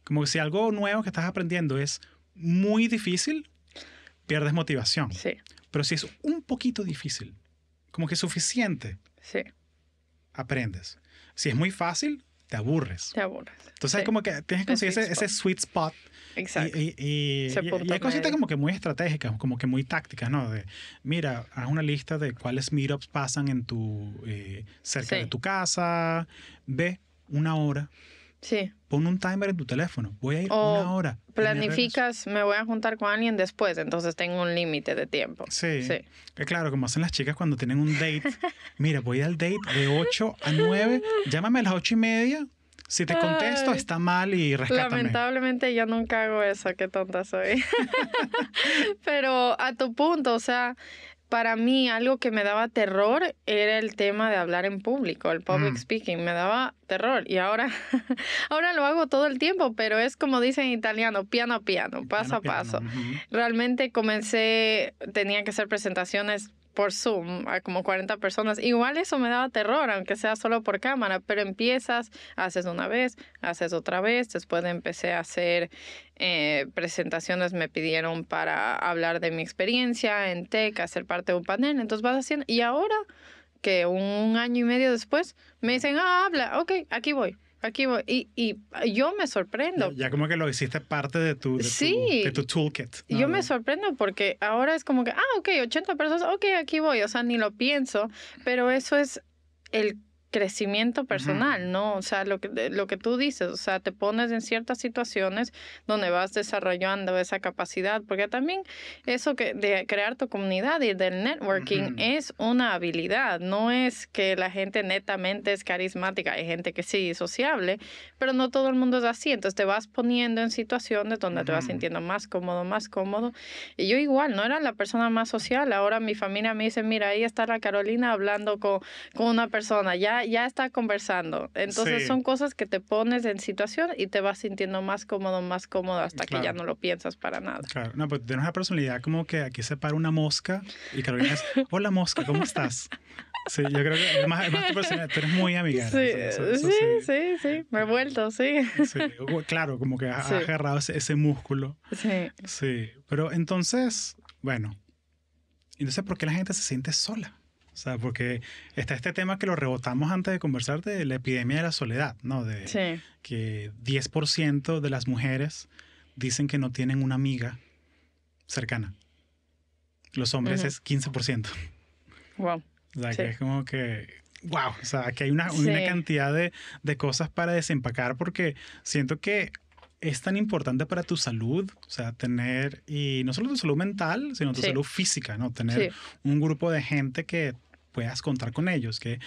Como que si algo nuevo que estás aprendiendo es muy difícil, pierdes motivación. Sí. Pero si es un poquito difícil, como que es suficiente, aprendes. Si es muy fácil, te aburres. Entonces es como que tienes que conseguir ese sweet spot. Exacto. Y hay cositas como que muy estratégicas, como que muy tácticas, ¿no? De, mira, haz una lista de cuáles meetups pasan en cerca de tu casa. Ve 1 hora. Sí. Pon un timer en tu teléfono. Voy a ir 1 hora. Planificas, me voy a juntar con alguien después, entonces tengo un límite de tiempo. Sí. Claro, como hacen las chicas cuando tienen un date. Mira, voy al date de 8 a 9. Llámame a las 8:30. Si te contesto, está mal y rescátame. Lamentablemente yo nunca hago eso. Qué tonta soy. Pero a tu punto, o sea, para mí algo que me daba terror era el tema de hablar en público, el public speaking, me daba terror. Y ahora lo hago todo el tiempo, pero es como dicen en italiano, piano a piano, paso a paso. Realmente tenía que hacer presentaciones por Zoom a como 40 personas. Igual eso me daba terror, aunque sea solo por cámara, pero empiezas, haces una vez, haces otra vez. Después empecé a hacer presentaciones, me pidieron para hablar de mi experiencia en tech, hacer parte de un panel, entonces vas haciendo. Y ahora, que 1 año y medio después, me dicen, habla, ok, aquí voy. Y yo me sorprendo. Ya como que lo hiciste parte de tu toolkit. ¿No? Yo me sorprendo porque ahora es como que, ok, 80 personas, ok, aquí voy. O sea, ni lo pienso, pero eso es el crecimiento personal, ¿no? O sea, lo que tú dices, o sea, te pones en ciertas situaciones donde vas desarrollando esa capacidad, porque también eso de crear tu comunidad y del networking es una habilidad, no es que la gente netamente es carismática, hay gente que sí es sociable, pero no todo el mundo es así, entonces te vas poniendo en situaciones donde te vas sintiendo más cómodo, y yo igual, no era la persona más social, ahora mi familia me dice, mira, ahí está la Carolina hablando con una persona, ya está conversando. Entonces son cosas que te pones en situación y te vas sintiendo más cómodo hasta que ya no lo piensas para nada. Claro, no, pues tienes una personalidad como que aquí se para una mosca y Carolina es, hola mosca, ¿cómo estás? Sí, yo creo que además tu personalidad, tú eres muy amigable. Sí, me he vuelto, sí. Claro, como que has agarrado ese músculo. Sí, pero entonces, bueno, ¿por qué la gente se siente sola? O sea, porque está este tema que lo rebotamos antes de conversar de la epidemia de la soledad, ¿no? Que 10% de las mujeres dicen que no tienen una amiga cercana. Los hombres es 15%. Wow. O sea, que es como que, wow, o sea, que hay una cantidad de cosas para desempacar porque siento que es tan importante para tu salud, o sea, tener, y no solo tu salud mental, sino tu salud física, ¿no? Tener un grupo de gente que puedas contar con ellos, que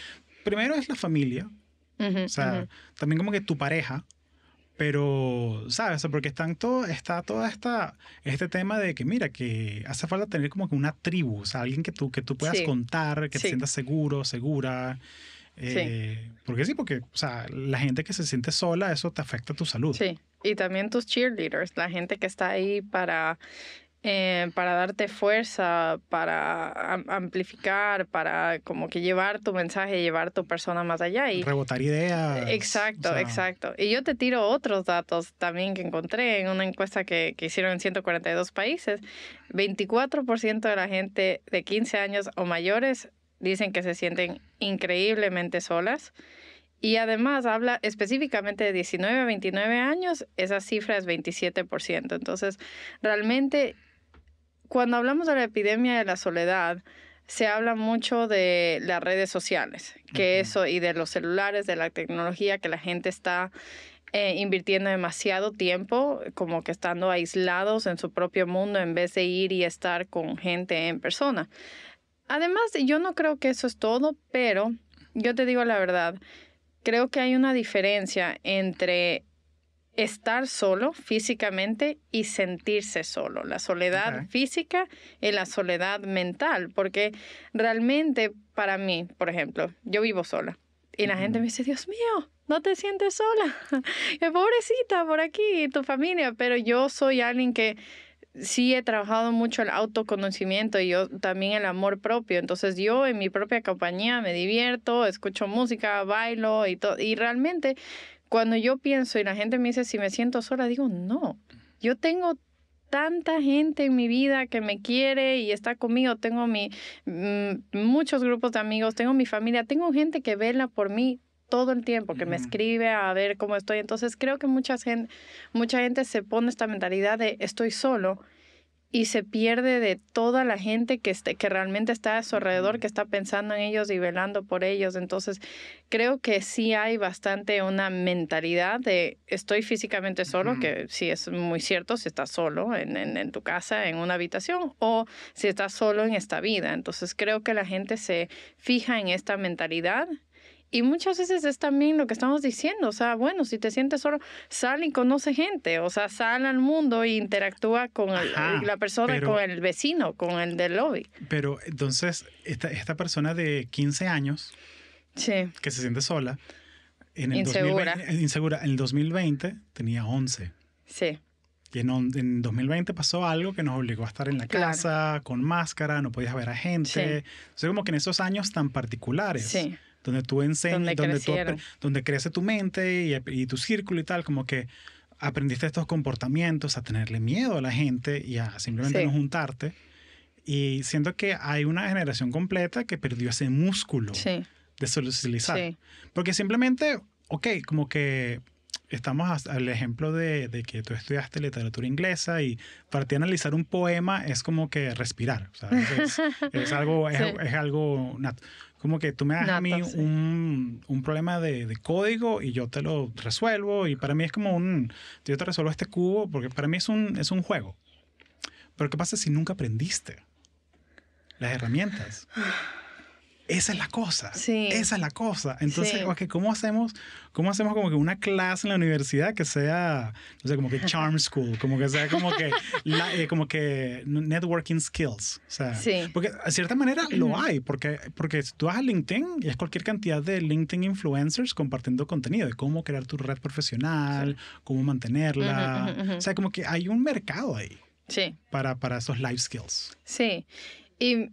primero es la familia, o sea, también como que tu pareja, pero, ¿sabes? Porque está todo este tema de que, mira, que hace falta tener como que una tribu, o sea, alguien que tú puedas contar, que te sientas seguro, segura. Porque, o sea, la gente que se siente sola, eso te afecta a tu salud. Sí, y también tus cheerleaders, la gente que está ahí para darte fuerza, para amplificar, para como que llevar tu mensaje, llevar tu persona más allá. Y rebotar ideas. Exacto. Y yo te tiro otros datos también que encontré en una encuesta que hicieron en 142 países. 24% de la gente de 15 años o mayores dicen que se sienten increíblemente solas. Y además habla específicamente de 19 a 29 años, esa cifra es 27%. Entonces, realmente, cuando hablamos de la epidemia de la soledad, se habla mucho de las redes sociales, que eso, y de los celulares, de la tecnología, que la gente está invirtiendo demasiado tiempo, como que estando aislados en su propio mundo en vez de ir y estar con gente en persona. Además, yo no creo que eso es todo, pero yo te digo la verdad, creo que hay una diferencia entre estar solo físicamente y sentirse solo, la soledad física y la soledad mental, porque realmente para mí, por ejemplo, yo vivo sola y la gente me dice, Dios mío, no te sientes sola, pobrecita por aquí, tu familia, pero yo soy alguien que sí he trabajado mucho el autoconocimiento y yo también el amor propio. Entonces yo en mi propia compañía me divierto, escucho música, bailo y todo. Y realmente cuando yo pienso y la gente me dice si me siento sola, digo no. Yo tengo tanta gente en mi vida que me quiere y está conmigo. Tengo muchos grupos de amigos, tengo mi familia, tengo gente que vela por mí todo el tiempo, que me escribe a ver cómo estoy. Entonces creo que mucha gente se pone esta mentalidad de estoy solo y se pierde de toda la gente que realmente está a su alrededor, que está pensando en ellos y velando por ellos. Entonces creo que sí hay bastante una mentalidad de estoy físicamente solo, que sí es muy cierto si estás solo en tu casa, en una habitación, o si estás solo en esta vida. Entonces creo que la gente se fija en esta mentalidad. Y muchas veces es también lo que estamos diciendo, o sea, bueno, si te sientes solo, sal y conoce gente, o sea, sal al mundo e interactúa con la persona, con el vecino, con el del lobby. Pero entonces, esta persona de 15 años, sí, que se siente sola, insegura. En el 2020 tenía 11. Sí. Y en 2020 pasó algo que nos obligó a estar en la casa, con máscara, no podías ver a gente. Sí. O sea, como que en esos años tan particulares. Sí. Donde tú enseñas, donde crece tu mente y tu círculo y tal, como que aprendiste estos comportamientos, a tenerle miedo a la gente y a simplemente no juntarte. Y siento que hay una generación completa que perdió ese músculo de socializar. Sí. Porque simplemente, como que estamos al ejemplo de que tú estudiaste literatura inglesa y para ti analizar un poema es como que respirar. O sea, es algo como que tú me das a mí un problema de código y yo te lo resuelvo y para mí es como yo te resuelvo este cubo porque para mí es un juego. Pero ¿qué pasa si nunca aprendiste las herramientas? Esa es la cosa. Sí. Esa es la cosa. Entonces, ¿cómo hacemos como que una clase en la universidad que sea, no sé, como que charm school, como que sea como que networking skills? O sea, porque de cierta manera lo hay, porque si tú vas a LinkedIn y es cualquier cantidad de LinkedIn influencers compartiendo contenido de cómo crear tu red profesional, cómo mantenerla. O sea, como que hay un mercado ahí para esos life skills. Sí. Y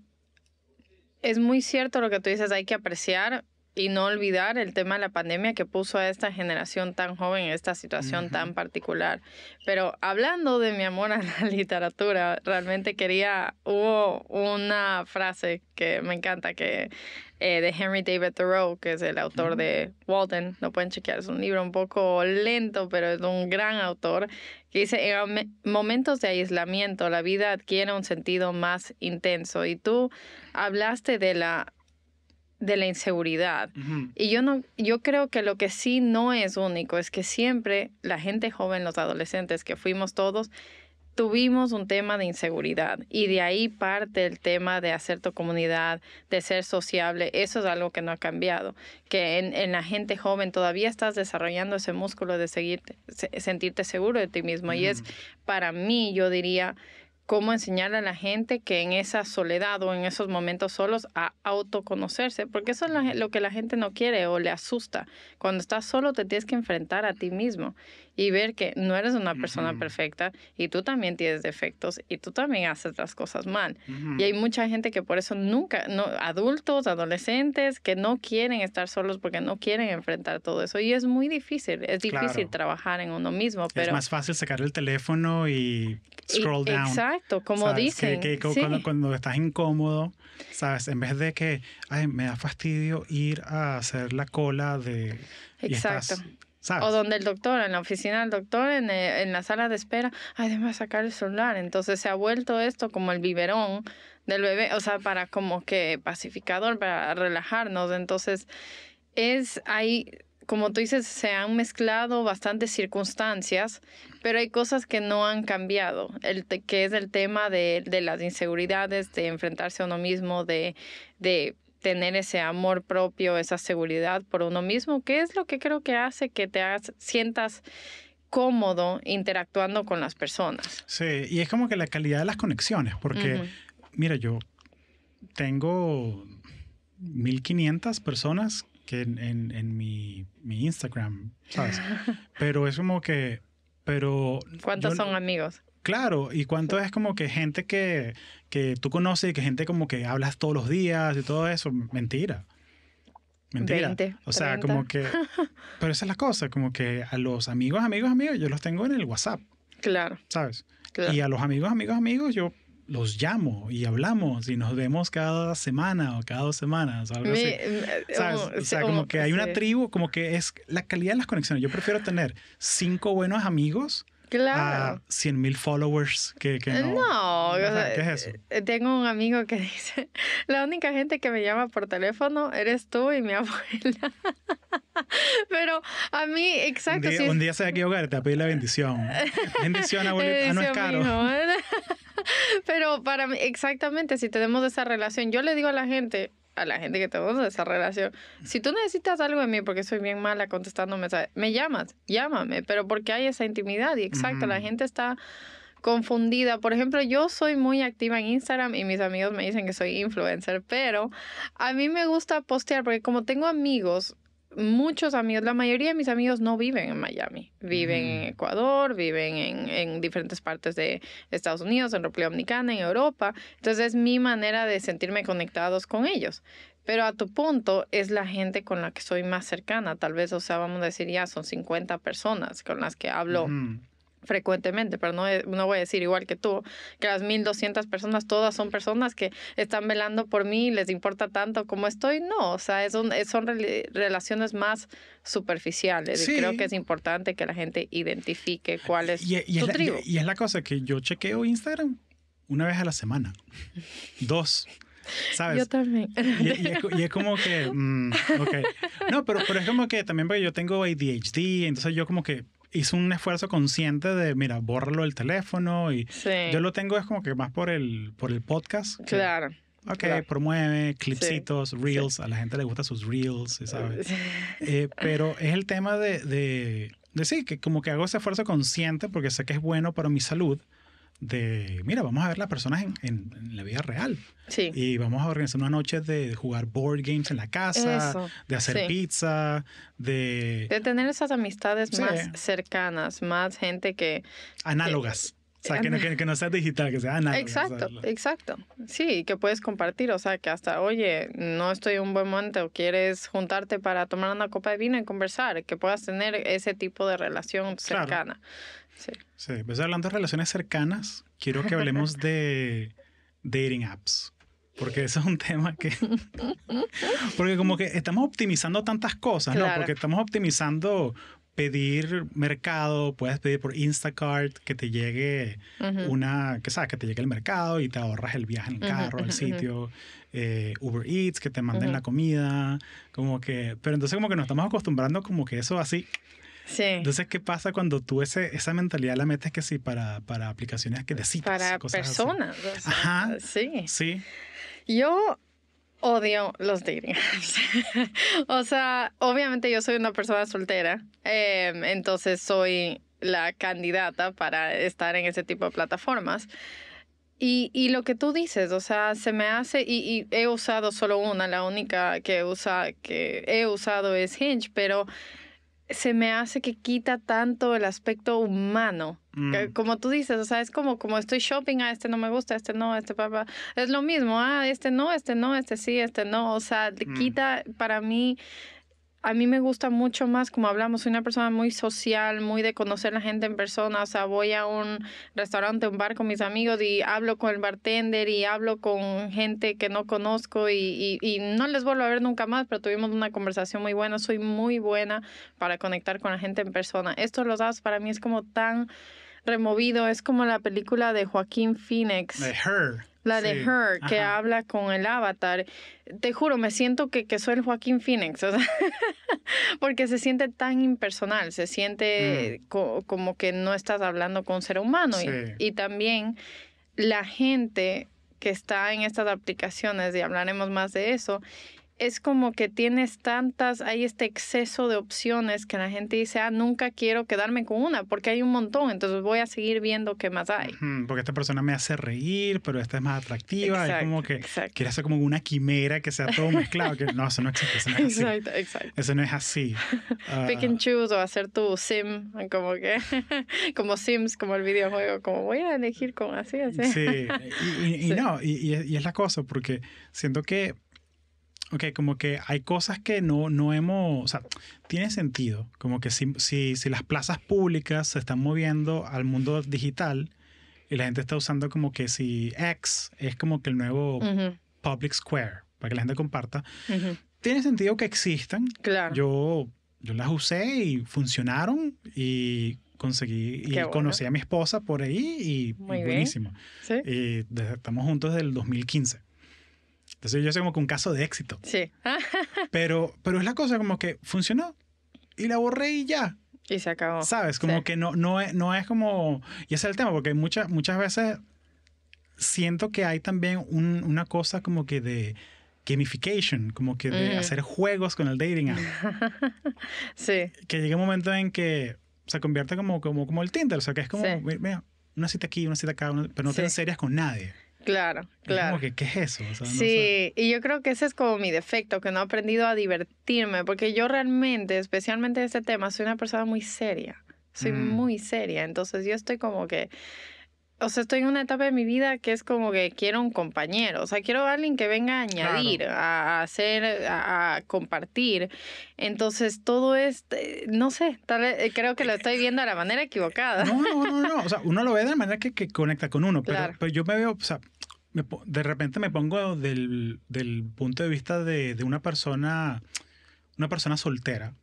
es muy cierto lo que tú dices, hay que apreciar y no olvidar el tema de la pandemia que puso a esta generación tan joven en esta situación tan particular. Pero hablando de mi amor a la literatura, realmente hubo una frase que me encanta, que de Henry David Thoreau, que es el autor de Walden, lo pueden chequear, es un libro un poco lento, pero es un gran autor, que dice, en momentos de aislamiento la vida adquiere un sentido más intenso. Y tú hablaste de la inseguridad. Y yo creo que lo que sí no es único es que siempre la gente joven, los adolescentes que fuimos todos, tuvimos un tema de inseguridad y de ahí parte el tema de hacer tu comunidad, de ser sociable. Eso es algo que no ha cambiado, que en la gente joven todavía estás desarrollando ese músculo de sentirte seguro de ti mismo. Y es, para mí, yo diría, cómo enseñarle a la gente que en esa soledad o en esos momentos solos a autoconocerse, porque eso es lo que la gente no quiere o le asusta. Cuando estás solo te tienes que enfrentar a ti mismo y ver que no eres una persona perfecta y tú también tienes defectos y tú también haces las cosas mal. Y hay mucha gente que por eso adultos, adolescentes, que no quieren estar solos porque no quieren enfrentar todo eso. Y es muy difícil, trabajar en uno mismo. Pero es más fácil sacar el teléfono y scroll down. Exacto, como ¿sabes? dicen. Cuando estás incómodo, ¿sabes? En vez de que, me da fastidio ir a hacer la cola de... Exacto. ¿sabes? O donde el doctor, en la oficina del doctor, en la sala de espera, déjame sacar el celular. Entonces se ha vuelto esto como el biberón del bebé, o sea, para como que pacificador, para relajarnos. Entonces ahí, como tú dices, se han mezclado bastantes circunstancias, pero hay cosas que no han cambiado, que es el tema de las inseguridades, de enfrentarse a uno mismo, de tener ese amor propio, esa seguridad por uno mismo, que es lo que creo que hace que te sientas cómodo interactuando con las personas. Sí, y es como que la calidad de las conexiones, porque, mira, yo tengo 1,500 personas que en mi Instagram, ¿sabes? Pero es como que... ¿Cuántos son amigos? Claro, y cuánto es como que gente que tú conoces y que gente como que hablas todos los días y todo eso. Mentira. 20, o sea, 30. como que... Pero esa es la cosa, como que a los amigos, yo los tengo en el WhatsApp. Claro. ¿Sabes? Claro. Y a los amigos, yo los llamo y hablamos y nos vemos cada semana o cada 2 semanas o algo así. ¿Sabes? O sea, como que hay una tribu, como que es la calidad de las conexiones. Yo prefiero tener 5 buenos amigos a 100,000 followers que no. No, o sea, ¿qué es eso? Tengo un amigo que dice, la única gente que me llama por teléfono eres tú y mi abuela. Pero a mí, exacto. Un día se va a equivocar, te va a pedir la bendición. Bendición, abuelita. No es caro. Pero para mí, exactamente, si tenemos esa relación, yo le digo a la gente que tenemos esa relación, si tú necesitas algo de mí, porque soy bien mala contestando mensajes, me llamas, llámame, pero porque hay esa intimidad. Y exacto, la gente está confundida. Por ejemplo, yo soy muy activa en Instagram y mis amigos me dicen que soy influencer, pero a mí me gusta postear porque como tengo amigos, muchos amigos, la mayoría de mis amigos no viven en Miami, viven en Ecuador, viven en diferentes partes de Estados Unidos, en República Dominicana, en Europa. Entonces es mi manera de sentirme conectados con ellos. Pero a tu punto es la gente con la que soy más cercana, tal vez, o sea, vamos a decir ya son 50 personas con las que hablo frecuentemente, pero no voy a decir igual que tú, que las 1,200 personas, todas son personas que están velando por mí, les importa tanto como estoy. No, o sea, son relaciones más superficiales. Sí. Y creo que es importante que la gente identifique cuál es tu tribu. Y es la cosa que yo chequeo Instagram 1 vez a la semana. 2. ¿Sabes? Yo también. Y es como que, okay. No, pero es como que también porque yo tengo ADHD, entonces yo como que hice un esfuerzo consciente de, mira, bórralo del teléfono y yo lo tengo es como que más por el podcast. Claro. Claro. Promueve clipsitos, reels, a la gente le gustan sus reels, ¿sabes? Pero es el tema de sí, que como que hago ese esfuerzo consciente porque sé que es bueno para mi salud. Mira, vamos a ver las personas en la vida real. Sí. Y vamos a organizar una noche de jugar board games en la casa, de hacer pizza, de tener esas amistades más cercanas, más gente que... Análogas. O sea, que no sea digital, que sea análoga. Exacto. Sí, que puedes compartir. O sea, que hasta, oye, no estoy en un buen momento, quieres juntarte para tomar una copa de vino y conversar, que puedas tener ese tipo de relación cercana. Sí, pues hablando de relaciones cercanas, quiero que hablemos de dating apps. Porque eso es un tema que... Porque como que estamos optimizando tantas cosas, ¿no? Porque estamos optimizando pedir mercado, puedes pedir por Instacart que te llegue que te llegue el mercado y te ahorras el viaje en el carro, al sitio. Uber Eats, que te manden la comida. Pero entonces como que nos estamos acostumbrando como que eso así... Sí. Entonces, ¿qué pasa cuando tú esa mentalidad la metes que sí para aplicaciones que de citas? Para personas. O sea, ajá. Sí. Yo odio los dating apps. O sea, obviamente yo soy una persona soltera, entonces soy la candidata para estar en ese tipo de plataformas. Y lo que tú dices, o sea, se me hace, y he usado solo una, la única que he usado es Hinge, pero se me hace que quita tanto el aspecto humano. Como tú dices, o sea, es como estoy shopping, este no me gusta, este no, este papá. Es lo mismo, este no, este sí, este no. O sea, quita para mí... A mí me gusta mucho más, como hablamos, soy una persona muy social, muy de conocer a la gente en persona. O sea, voy a un restaurante, un bar con mis amigos y hablo con el bartender y hablo con gente que no conozco y no les vuelvo a ver nunca más, pero tuvimos una conversación muy buena. Soy muy buena para conectar con la gente en persona. Esto los apps para mí es como tan removido. Es como la película de Joaquín Phoenix. De Her. La de Her, que habla con el avatar. Te juro, me siento que soy el Joaquín Phoenix, o sea, porque se siente tan impersonal, se siente como que no estás hablando con un ser humano. Sí. Y también la gente que está en estas aplicaciones, y hablaremos más de eso, es como que hay este exceso de opciones que la gente dice, nunca quiero quedarme con una, porque hay un montón, entonces voy a seguir viendo qué más hay. Porque esta persona me hace reír, pero esta es más atractiva. Es como que quiere hacer como una quimera que sea todo mezclado. Que no, eso no existe, eso no es así. Exacto. Eso no es así. Pick and choose o hacer tu sim, como Sims, como el videojuego, como voy a elegir como así. Sí, y es la cosa, porque siento que ok, como que hay cosas que no hemos, o sea, tiene sentido, como que si las plazas públicas se están moviendo al mundo digital y la gente está usando como que si X es como que el nuevo public square, para que la gente comparta, tiene sentido que existan. Claro. Yo las usé y funcionaron y conseguí y conocí a mi esposa por ahí y buenísimo. ¿Sí? Y estamos juntos desde el 2015. Entonces yo soy como que un caso de éxito. Sí. pero es la cosa como que funcionó y la borré y ya. Y se acabó. ¿Sabes? Como que no es como... Y ese es el tema, porque muchas veces siento que hay también una cosa como que de gamification, como que de hacer juegos con el dating app. Sí. Que llega un momento en que se convierte como el Tinder, o sea, que es como, mira, una cita aquí, una cita acá, pero no te enserias con nadie. Claro. Como que, ¿qué es eso? O sea, sí, no sé. Y yo creo que ese es como mi defecto, que no he aprendido a divertirme, porque yo realmente, especialmente en este tema, soy una persona muy seria. Soy muy seria, entonces yo estoy como que... O sea, estoy en una etapa de mi vida que es como que quiero un compañero. O sea, quiero a alguien que venga a añadir, a hacer, a compartir. Entonces, todo es, no sé, tal vez, creo que lo estoy viendo de la manera equivocada. No. O sea, uno lo ve de la manera que conecta con uno. Claro. Pero yo me veo, o sea, de repente me pongo del punto de vista de una persona soltera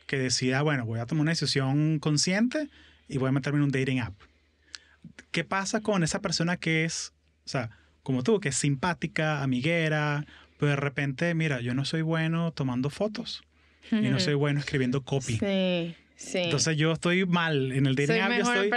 que decida, bueno, voy a tomar una decisión consciente y voy a meterme en un dating app. ¿Qué pasa con esa persona que es, o sea, como tú, que es simpática, amiguera, pero de repente, mira, yo no soy bueno tomando fotos y no soy bueno escribiendo copy? Sí. Entonces yo estoy mal en el dating app, yo estoy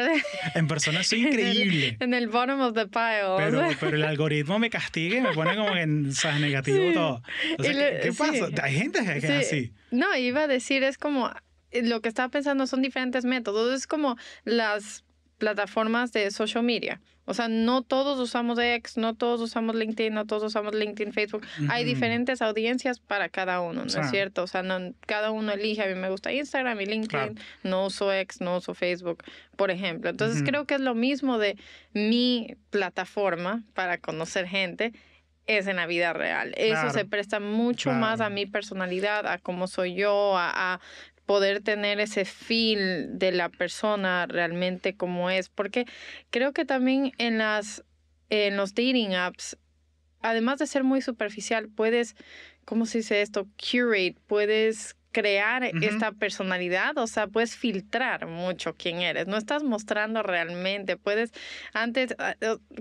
en persona, soy increíble. en el bottom of the pile. Pero el algoritmo me castiga y me pone como en negativo todo. Entonces, ¿qué pasa? Hay gente que es así. No, iba a decir, es como, lo que estaba pensando son diferentes métodos, es como las plataformas de social media. O sea, no todos usamos X, no todos usamos LinkedIn, no todos usamos LinkedIn, Facebook. Hay diferentes audiencias para cada uno, ¿no es cierto? O sea, cada uno elige. A mí me gusta Instagram y LinkedIn. No uso X, no uso Facebook, por ejemplo. Entonces, creo que es lo mismo de mi plataforma para conocer gente. Es en la vida real. Eso se presta mucho más a mi personalidad, a cómo soy yo, a poder tener ese feel de la persona realmente como es. Porque creo que también en los dating apps, además de ser muy superficial, puedes, ¿cómo se dice esto? Curate, puedes crear esta personalidad, o sea, puedes filtrar mucho quién eres, no estás mostrando realmente, puedes, antes,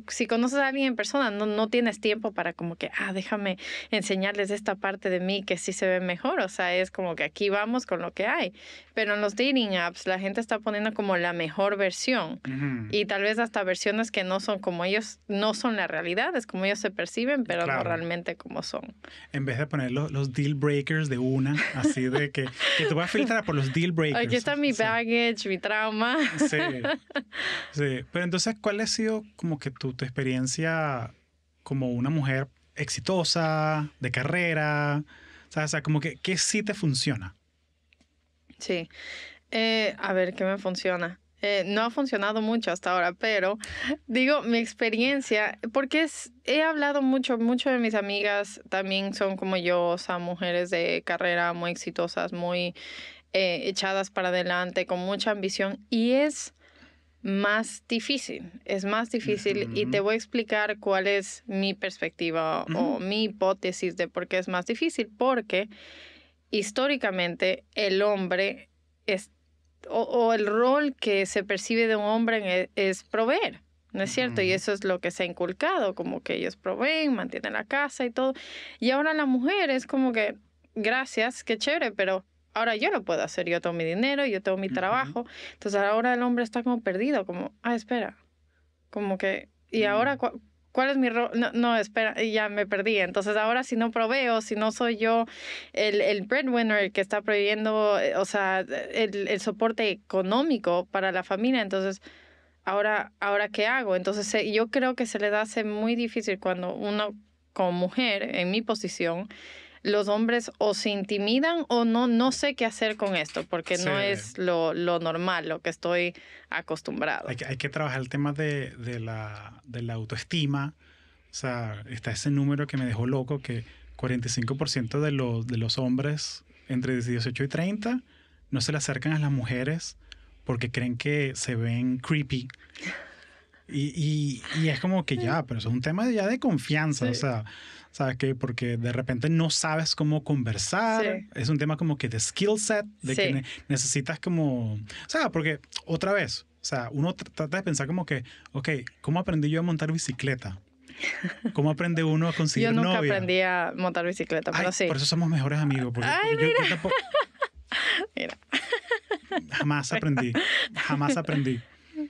si conoces a alguien en persona, no tienes tiempo para como que, déjame enseñarles esta parte de mí que sí se ve mejor, o sea, es como que aquí vamos con lo que hay, pero en los dating apps la gente está poniendo como la mejor versión y tal vez hasta versiones que no son como ellos, no son la realidad, es como ellos se perciben, pero no realmente como son. En vez de poner los deal breakers de una, así de que tú vas a filtrar por los deal breakers. Aquí está mi baggage, mi trauma. Sí. Pero entonces, ¿cuál ha sido como que tu experiencia como una mujer exitosa, de carrera? O sea, como que ¿qué sí te funciona? Sí. A ver, ¿qué me funciona? No ha funcionado mucho hasta ahora, pero digo, mi experiencia, porque he hablado mucho de mis amigas, también son como yo, o sea, mujeres de carrera muy exitosas, muy echadas para adelante, con mucha ambición, y es más difícil y te voy a explicar cuál es mi perspectiva o mi hipótesis de por qué es más difícil, porque históricamente el hombre o el rol que se percibe de un hombre es proveer, ¿no es cierto? Y eso es lo que se ha inculcado, como que ellos proveen, mantienen la casa y todo. Y ahora la mujer es como que, gracias, qué chévere, pero ahora yo lo puedo hacer. Yo tengo mi dinero, yo tengo mi trabajo. Entonces ahora el hombre está como perdido, como, espera, como que, ¿y ahora cuál es mi rol? No, espera, ya me perdí. Entonces ahora si no proveo, si no soy yo el breadwinner que está proveyendo, o sea, el soporte económico para la familia, entonces ahora ¿qué hago? Entonces yo creo que se les hace muy difícil cuando uno como mujer, en mi posición, los hombres o se intimidan o no sé qué hacer con esto, porque no es lo normal, lo que estoy acostumbrado. Hay que trabajar el tema de la autoestima. O sea, está ese número que me dejó loco, que 45% de los hombres entre 18 y 30 no se le acercan a las mujeres porque creen que se ven creepy. Y es como que ya, pero eso es un tema ya de confianza, sí. O sea, ¿sabes qué? Porque de repente no sabes cómo conversar, sí. Es un tema como que de skill set, de sí. Que necesitas como, o sea, porque otra vez, o sea, uno trata de pensar como que, ok, ¿cómo aprendí yo a montar bicicleta? ¿Cómo aprende uno a conseguir novia? Yo nunca aprendí a montar bicicleta, pero sí. Por eso somos mejores amigos, porque yo tampoco... Mira. Jamás aprendí.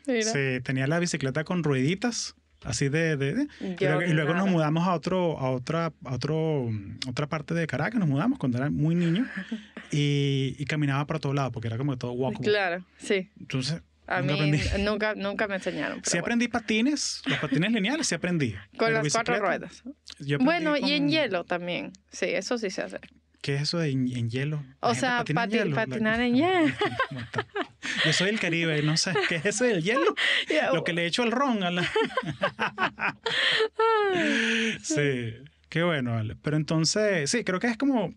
Mira. Sí, tenía la bicicleta con rueditas, así y luego nos mudamos a otra parte de Caracas, nos mudamos cuando era muy niño y caminaba para todos lados porque era como todo walkable. Claro, sí. Entonces, a mí nunca me enseñaron. Sí aprendí patines, los patines lineales sí aprendí. Con las 4 ruedas. Bueno, y en hielo también. Sí, eso sí se hace. ¿Qué es eso de en hielo? O sea, patinar en hielo. Yo soy del Caribe, no sé, ¿qué es eso del hielo? Yeah. Lo que le echo al ron a la... Sí, qué bueno, Ale. Pero entonces, sí, creo que es como...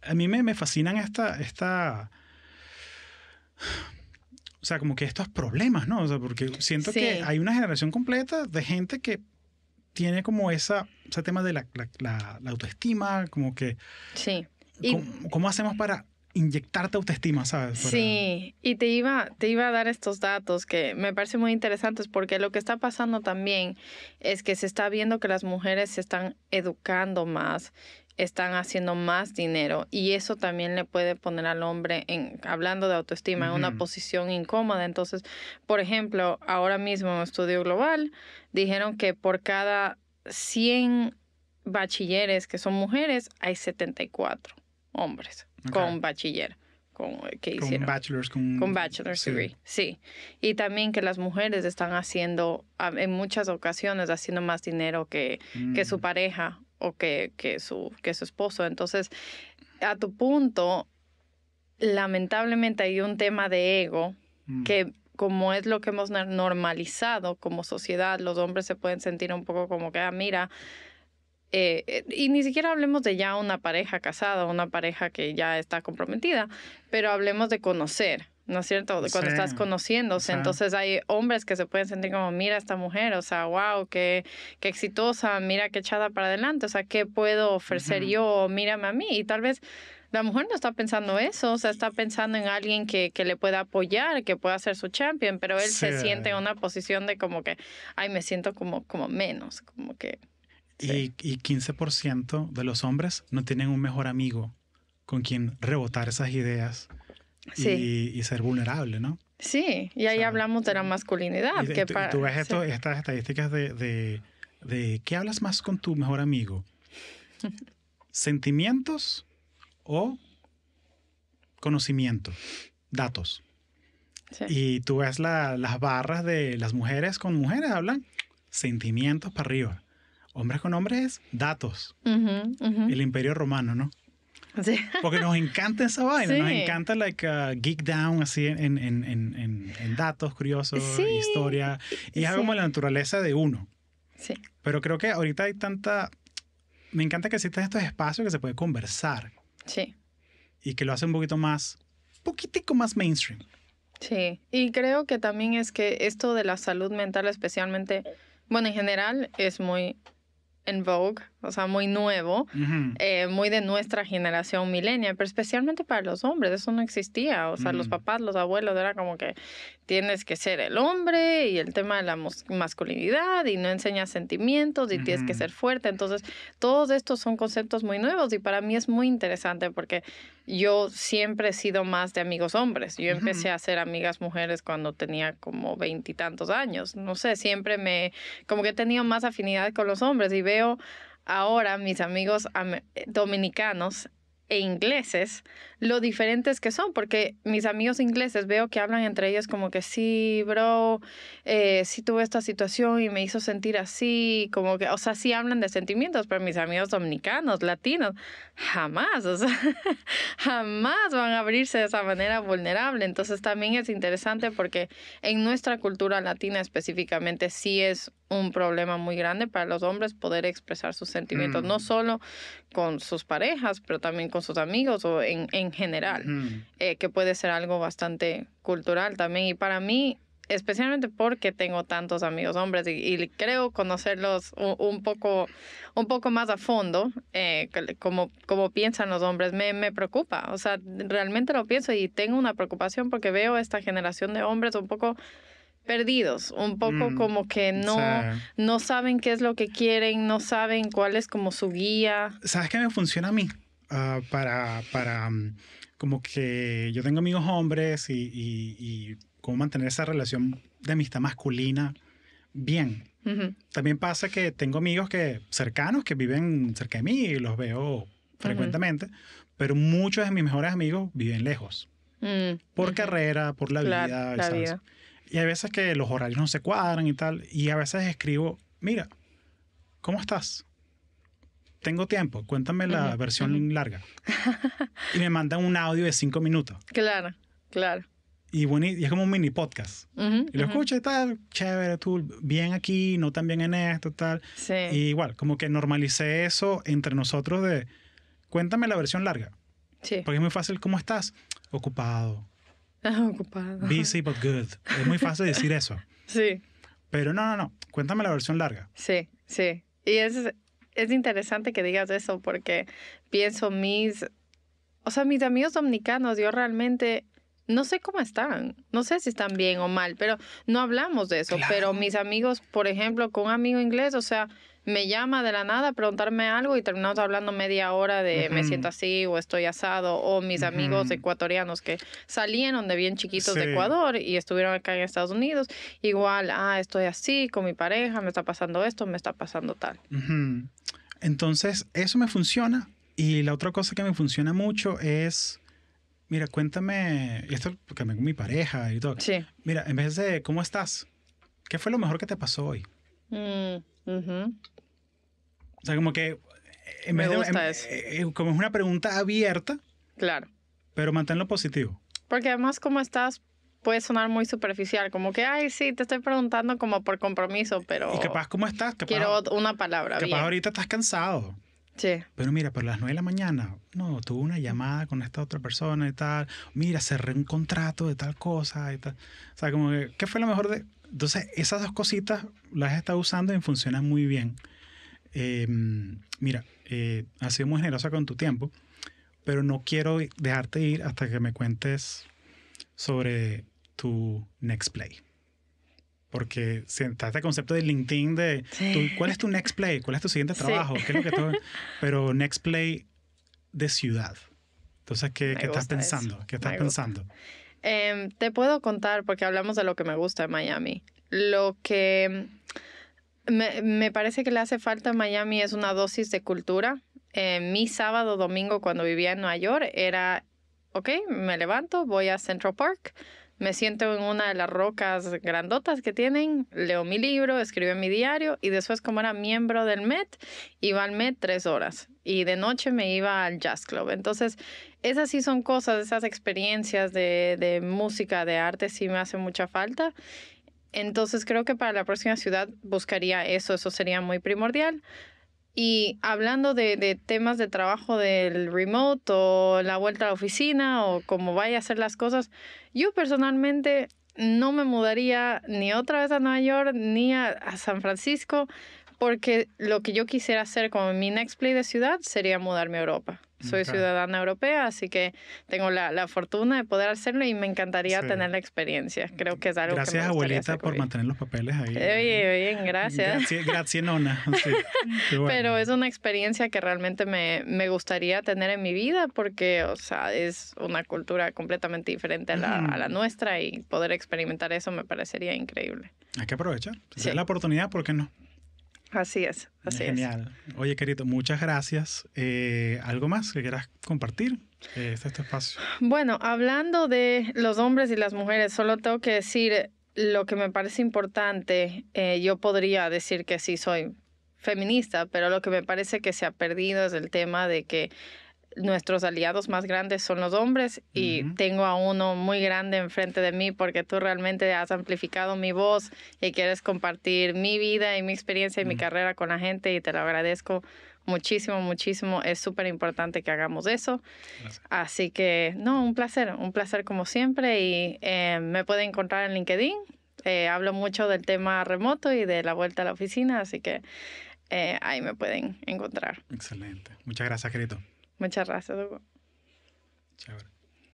A mí me fascinan esta... O sea, como que estos problemas, ¿no? O sea, porque siento que hay una generación completa de gente que tiene como ese tema de la autoestima, como que... Sí. ¿Cómo hacemos para inyectarte autoestima, sabes? Sí, y te iba a dar estos datos que me parecen muy interesantes porque lo que está pasando también es que se está viendo que las mujeres se están educando más, están haciendo más dinero y eso también le puede poner al hombre, hablando de autoestima, en una posición incómoda. Entonces, por ejemplo, ahora mismo en un estudio global dijeron que por cada 100 bachilleres que son mujeres, hay 74 hombres con bachiller. Con bachelor's degree, sí. Y también que las mujeres están haciendo, en muchas ocasiones, haciendo más dinero que su pareja o que su esposo. Entonces, a tu punto, lamentablemente hay un tema de ego que, como es lo que hemos normalizado como sociedad, los hombres se pueden sentir un poco como que, mira... y ni siquiera hablemos de ya una pareja casada, una pareja que ya está comprometida, pero hablemos de conocer, ¿no es cierto? De cuando estás conociéndose. Sí. Entonces hay hombres que se pueden sentir como, mira esta mujer, o sea, wow, qué exitosa, mira qué echada para adelante, o sea, ¿qué puedo ofrecer yo? Mírame a mí. Y tal vez la mujer no está pensando eso, o sea, está pensando en alguien que le pueda apoyar, que pueda ser su champion, pero él se siente en una posición de como que, me siento como menos, como que... Sí. Y 15% de los hombres no tienen un mejor amigo con quien rebotar esas ideas y ser vulnerable, ¿no? Sí, y ahí hablamos de la masculinidad. Tú ves estas estadísticas de ¿qué hablas más con tu mejor amigo? ¿Sentimientos o conocimiento? Datos. Sí. Y tú ves las barras de las mujeres con mujeres, hablan sentimientos para arriba. Hombres con hombres, datos. El Imperio Romano, ¿no? Sí. Porque nos encanta esa vaina. Sí. Nos encanta geek down así en datos curiosos, historia. Y es algo como la naturaleza de uno. Sí. Pero creo que ahorita hay me encanta que existan estos espacios que se puede conversar. Sí. Y que lo hace un poquitico más mainstream. Sí. Y creo que también es que esto de la salud mental especialmente, bueno, en general es muy en vogue, o sea, muy nuevo, muy de nuestra generación millennial, pero especialmente para los hombres, eso no existía. O sea, los papás, los abuelos, era como que tienes que ser el hombre y el tema de la masculinidad y no enseñas sentimientos y tienes que ser fuerte. Entonces, todos estos son conceptos muy nuevos y para mí es muy interesante porque yo siempre he sido más de amigos hombres. Yo empecé a hacer amigas mujeres cuando tenía como 20 y tantos años. No sé, siempre como que he tenido más afinidad con los hombres y veo ahora mis amigos dominicanos e ingleses, lo diferentes que son, porque mis amigos ingleses veo que hablan entre ellos como que sí, bro, sí tuve esta situación y me hizo sentir así, como que, o sea, sí hablan de sentimientos, pero mis amigos dominicanos, latinos, jamás, o sea, jamás van a abrirse de esa manera vulnerable. Entonces también es interesante porque en nuestra cultura latina específicamente sí es un problema muy grande para los hombres poder expresar sus sentimientos, no solo con sus parejas, pero también con sus amigos o en general, que puede ser algo bastante cultural también. Y para mí, especialmente porque tengo tantos amigos hombres y creo conocerlos un poco más a fondo, como piensan los hombres, me preocupa. O sea, realmente lo pienso y tengo una preocupación porque veo esta generación de hombres un poco perdidos, un poco como que no saben qué es lo que quieren, no saben cuál es como su guía. ¿Sabes qué me funciona a mí? Para como que yo tengo amigos hombres y cómo mantener esa relación de amistad masculina bien. También pasa que tengo amigos cercanos que viven cerca de mí y los veo frecuentemente, pero muchos de mis mejores amigos viven lejos. Por carrera, por la vida. La vida. Y hay veces que los horarios no se cuadran y tal. Y a veces escribo, mira, ¿cómo estás? Tengo tiempo, cuéntame la versión larga. Y me mandan un audio de 5 minutos. Claro. Y es como un mini podcast. Y lo escucho y tal, chévere, tú bien aquí, no tan bien en esto, tal. Sí. Y igual, como que normalicé eso entre nosotros de, cuéntame la versión larga. Sí. Porque es muy fácil, ¿cómo estás? Ocupado. Ocupado. Busy but good. Es muy fácil decir eso. Sí. Pero no. Cuéntame la versión larga. Sí. Y es interesante que digas eso porque pienso mis amigos dominicanos, yo realmente no sé cómo están. No sé si están bien o mal, pero no hablamos de eso. Claro. Pero mis amigos, por ejemplo, con un amigo inglés, o sea, me llama de la nada a preguntarme algo y terminamos hablando media hora de me siento así o estoy asado. O mis amigos ecuatorianos que salieron de bien chiquitos de Ecuador y estuvieron acá en Estados Unidos. Igual, estoy así con mi pareja, me está pasando esto, me está pasando tal. Entonces, eso me funciona. Y la otra cosa que me funciona mucho es, mira, cuéntame, esto porque me con mi pareja y todo. Sí. Mira, en vez de, ¿cómo estás? ¿Qué fue lo mejor que te pasó hoy? O sea, como que en vez como es una pregunta abierta. Claro. Pero manténlo positivo. Porque además, ¿cómo estás? Puede sonar muy superficial, como que, sí, te estoy preguntando como por compromiso, pero... Y capaz, ¿cómo estás? Quiero una palabra, capaz ahorita estás cansado. Sí. Pero mira, por las 9 de la mañana, no, tuve una llamada con esta otra persona y tal. Mira, cerré un contrato de tal cosa y tal. O sea, como que, ¿qué fue lo mejor de...? Entonces, esas dos cositas las he estado usando y funcionan muy bien. Mira, has sido muy generosa con tu tiempo, pero no quiero dejarte ir hasta que me cuentes sobre tu next play. Porque está este concepto de LinkedIn de ¿cuál es tu next play? ¿Cuál es tu siguiente trabajo? ¿Qué es lo que pero next play de ciudad. Entonces, ¿qué estás pensando? ¿Qué estás pensando? Te puedo contar, porque hablamos de lo que me gusta de Miami. Lo que me parece que le hace falta a Miami es una dosis de cultura. Mi sábado, domingo, cuando vivía en Nueva York, era, me levanto, voy a Central Park, me siento en una de las rocas grandotas que tienen, leo mi libro, escribo en mi diario y después, como era miembro del Met, iba al Met 3 horas y de noche me iba al Jazz Club. Entonces, esas sí son cosas, esas experiencias de música, de arte, sí me hacen mucha falta. Entonces, creo que para la próxima ciudad buscaría eso sería muy primordial. Y hablando de temas de trabajo del remote o la vuelta a la oficina o cómo vaya a hacer las cosas, yo personalmente no me mudaría ni otra vez a Nueva York ni a San Francisco, porque lo que yo quisiera hacer como mi next play de ciudad sería mudarme a Europa. Soy ciudadana europea, así que tengo la fortuna de poder hacerlo y me encantaría tener la experiencia. Creo que es algo gracias, que me gustaría abuelita, por mantener los papeles ahí. Bien, gracias. Gracias, nona. Sí. Bueno. Pero es una experiencia que realmente me gustaría tener en mi vida porque, o sea, es una cultura completamente diferente a la nuestra y poder experimentar eso me parecería increíble. Hay que aprovechar. Si hay la oportunidad, ¿por qué no? Así es. Genial. Oye, querido, muchas gracias. ¿Algo más que quieras compartir? Este es tu espacio. Bueno, hablando de los hombres y las mujeres, solo tengo que decir lo que me parece importante. Yo podría decir que sí soy feminista, pero lo que me parece que se ha perdido es el tema de que nuestros aliados más grandes son los hombres y tengo a uno muy grande enfrente de mí porque tú realmente has amplificado mi voz y quieres compartir mi vida y mi experiencia y mi carrera con la gente y te lo agradezco muchísimo, muchísimo. Es súper importante que hagamos eso. Gracias. Así que, no, un placer como siempre. Y me pueden encontrar en LinkedIn. Hablo mucho del tema remoto y de la vuelta a la oficina, así que ahí me pueden encontrar. Excelente. Muchas gracias, Querito. Muchas gracias, Hugo. Chévere.